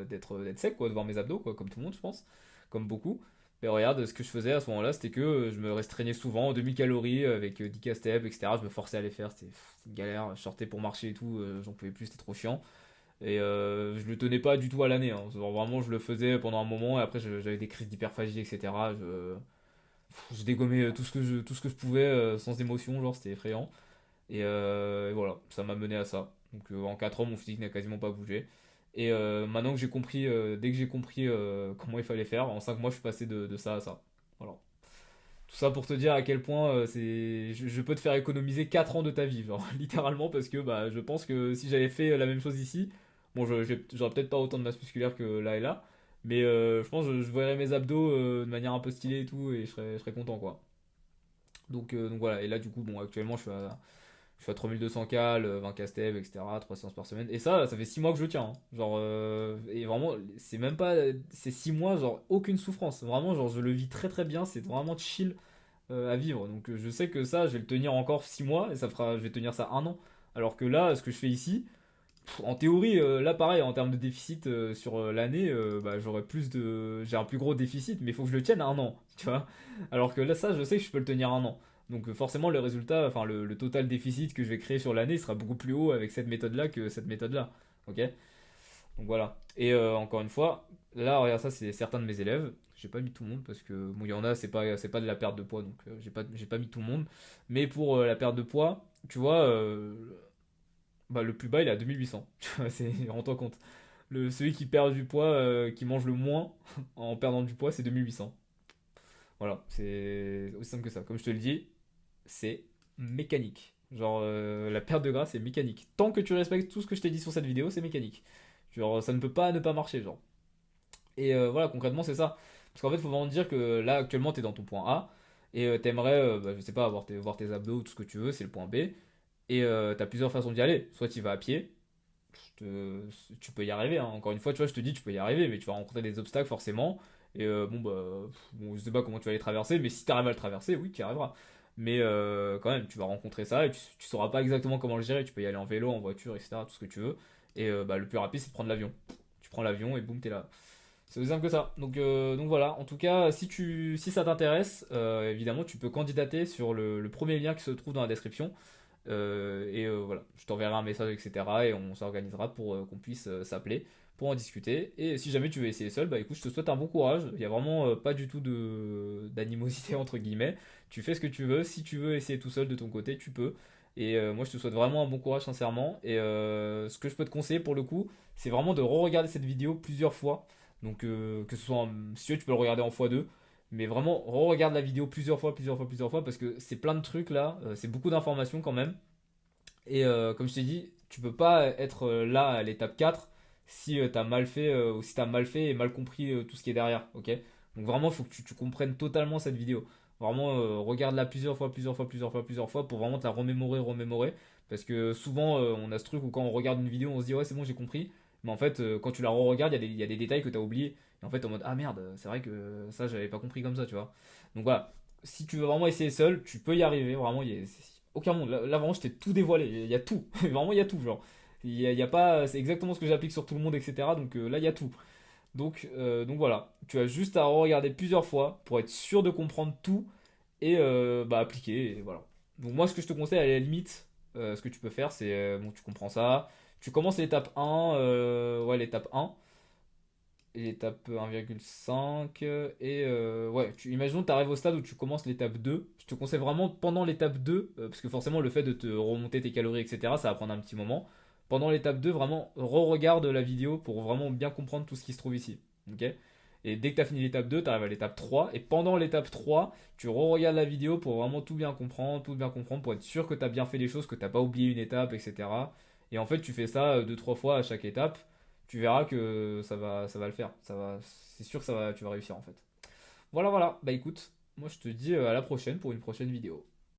d'être sec, quoi, de voir mes abdos, quoi, comme tout le monde, je pense, comme beaucoup. Mais regarde, ce que je faisais à ce moment-là, c'était que je me restreignais souvent, 2000 calories avec 10 cast-up, etc. Je me forçais à les faire, c'était une galère. Je sortais pour marcher et tout, j'en pouvais plus, c'était trop chiant. Et je le tenais pas du tout à l'année, hein. Genre, vraiment, je le faisais pendant un moment, et après, j'avais des crises d'hyperphagie, etc. Je dégommais tout ce que je pouvais sans émotion, genre, c'était effrayant. Et voilà, ça m'a mené à ça. Donc en 4 ans, mon physique n'a quasiment pas bougé. Et maintenant que j'ai compris, dès que j'ai compris comment il fallait faire, en 5 mois, je suis passé de ça à ça. Voilà. Tout ça pour te dire à quel point je peux te faire économiser 4 ans de ta vie, genre, littéralement, parce que bah, je pense que si j'avais fait la même chose ici, bon, j'aurais peut-être pas autant de masse musculaire que là et là, mais je pense que je verrais mes abdos de manière un peu stylée et tout, et je serais content, quoi. Donc voilà, et là, du coup, bon, actuellement, je suis à 3200 cal, 20 cast-ev, etc. 3 séances par semaine. Et ça fait 6 mois que je le tiens, hein. Genre, et vraiment, c'est même pas. C'est 6 mois, genre, aucune souffrance. Vraiment, genre, je le vis très très bien. C'est vraiment chill à vivre. Donc, je sais que ça, je vais le tenir encore 6 mois. Et je vais tenir ça 1 an. Alors que là, ce que je fais ici, en théorie, là, pareil, en termes de déficit sur l'année, bah, j'ai un plus gros déficit. Mais il faut que je le tienne 1 an. Tu vois? Alors que là, ça, je sais que je peux le tenir 1 an. Donc forcément le résultat, enfin le total déficit que je vais créer sur l'année sera beaucoup plus haut avec cette méthode-là que cette méthode-là. Ok? Donc voilà. Et encore une fois, là regarde ça, c'est certains de mes élèves. J'ai pas mis tout le monde parce que bon il y en a, c'est pas de la perte de poids, donc j'ai pas mis tout le monde. Mais pour la perte de poids, tu vois, bah, le plus bas il est à 2800. Tu vois, rends-toi compte. Celui qui perd du poids, qui mange le moins en perdant du poids, c'est 2800. Voilà, c'est aussi simple que ça. Comme je te le dis, c'est mécanique. Genre, la perte de gras, c'est mécanique. Tant que tu respectes tout ce que je t'ai dit sur cette vidéo, c'est mécanique. Genre, ça ne peut pas ne pas marcher, genre. Et voilà, concrètement, c'est ça. Parce qu'en fait, il faut vraiment dire que là, actuellement, tu es dans ton point A. Et t'aimerais, bah, je sais pas, voir tes abdos ou tout ce que tu veux, c'est le point B. Et t'as plusieurs façons d'y aller. Soit tu vas à pied, tu peux y arriver, hein. Encore une fois, tu vois, je te dis, tu peux y arriver, mais tu vas rencontrer des obstacles forcément. Et bon, bah, bon, je sais pas comment tu vas les traverser, mais si tu arrives à le traverser, oui, tu y arriveras. Mais quand même, tu vas rencontrer ça et tu sauras pas exactement comment le gérer. Tu peux y aller en vélo, en voiture, etc., tout ce que tu veux. Et bah, le plus rapide, c'est de prendre l'avion. Tu prends l'avion et boum, t'es là. C'est aussi simple que ça. Donc voilà, en tout cas, si ça t'intéresse, évidemment, tu peux candidater sur le premier lien qui se trouve dans la description. Voilà, je t'enverrai un message, etc. Et on s'organisera pour qu'on puisse s'appeler pour en discuter. Et si jamais tu veux essayer seul, bah écoute, je te souhaite un bon courage. Il n'y a vraiment pas du tout d'animosité entre guillemets. Tu fais ce que tu veux. Si tu veux essayer tout seul de ton côté, tu peux. Et moi, je te souhaite vraiment un bon courage, sincèrement. Et ce que je peux te conseiller pour le coup, c'est vraiment de re-regarder cette vidéo plusieurs fois. Donc, que ce soit, si tu veux, tu peux le regarder en x2. Mais vraiment, re-regarde la vidéo plusieurs fois, plusieurs fois, plusieurs fois, parce que c'est plein de trucs là, c'est beaucoup d'informations quand même. Et comme je t'ai dit, Tu peux pas être là à l'étape 4 si tu as mal fait ou si tu as mal fait et mal compris tout ce qui est derrière, ok? Donc vraiment, il faut que tu comprennes totalement cette vidéo. Vraiment, regarde-la plusieurs fois, plusieurs fois, plusieurs fois, plusieurs fois pour vraiment te la remémorer, remémorer. Parce que souvent, on a ce truc où quand on regarde une vidéo, on se dit ouais, c'est bon, j'ai compris. Mais en fait, quand tu la re-regardes, il y a des détails que tu as oubliés. Et en fait, en mode ah merde, c'est vrai que ça, j'avais pas compris comme ça, tu vois. Donc voilà, si tu veux vraiment essayer seul, tu peux y arriver. Vraiment, aucun monde. Là, vraiment, je t'ai tout dévoilé. Il y a tout. Vraiment, il y a tout. Genre, il y a pas. C'est exactement ce que j'applique sur tout le monde, etc. Donc là, il y a tout. Donc voilà, tu as juste à regarder plusieurs fois pour être sûr de comprendre tout et bah, appliquer. Et voilà. Donc moi, ce que je te conseille à la limite, ce que tu peux faire, c'est bon, tu comprends ça. Tu commences l'étape 1, ouais, l'étape 1 et l'étape 1,5 et ouais, imaginons que tu arrives au stade où tu commences l'étape 2. Je te conseille vraiment pendant l'étape 2 parce que forcément le fait de te remonter tes calories, etc., ça va prendre un petit moment. Pendant l'étape 2 vraiment re-regarde la vidéo pour vraiment bien comprendre tout ce qui se trouve ici. Ok. Et dès que tu as fini l'étape 2, tu arrives à l'étape 3. Et pendant l'étape 3, tu re-regardes la vidéo pour vraiment tout bien comprendre, pour être sûr que tu as bien fait les choses, que tu n'as pas oublié une étape, etc. Et en fait, tu fais ça 2-3 fois à chaque étape, tu verras que ça va le faire. C'est sûr que tu vas réussir en fait. Voilà, voilà. Bah écoute, moi je te dis à la prochaine pour une prochaine vidéo.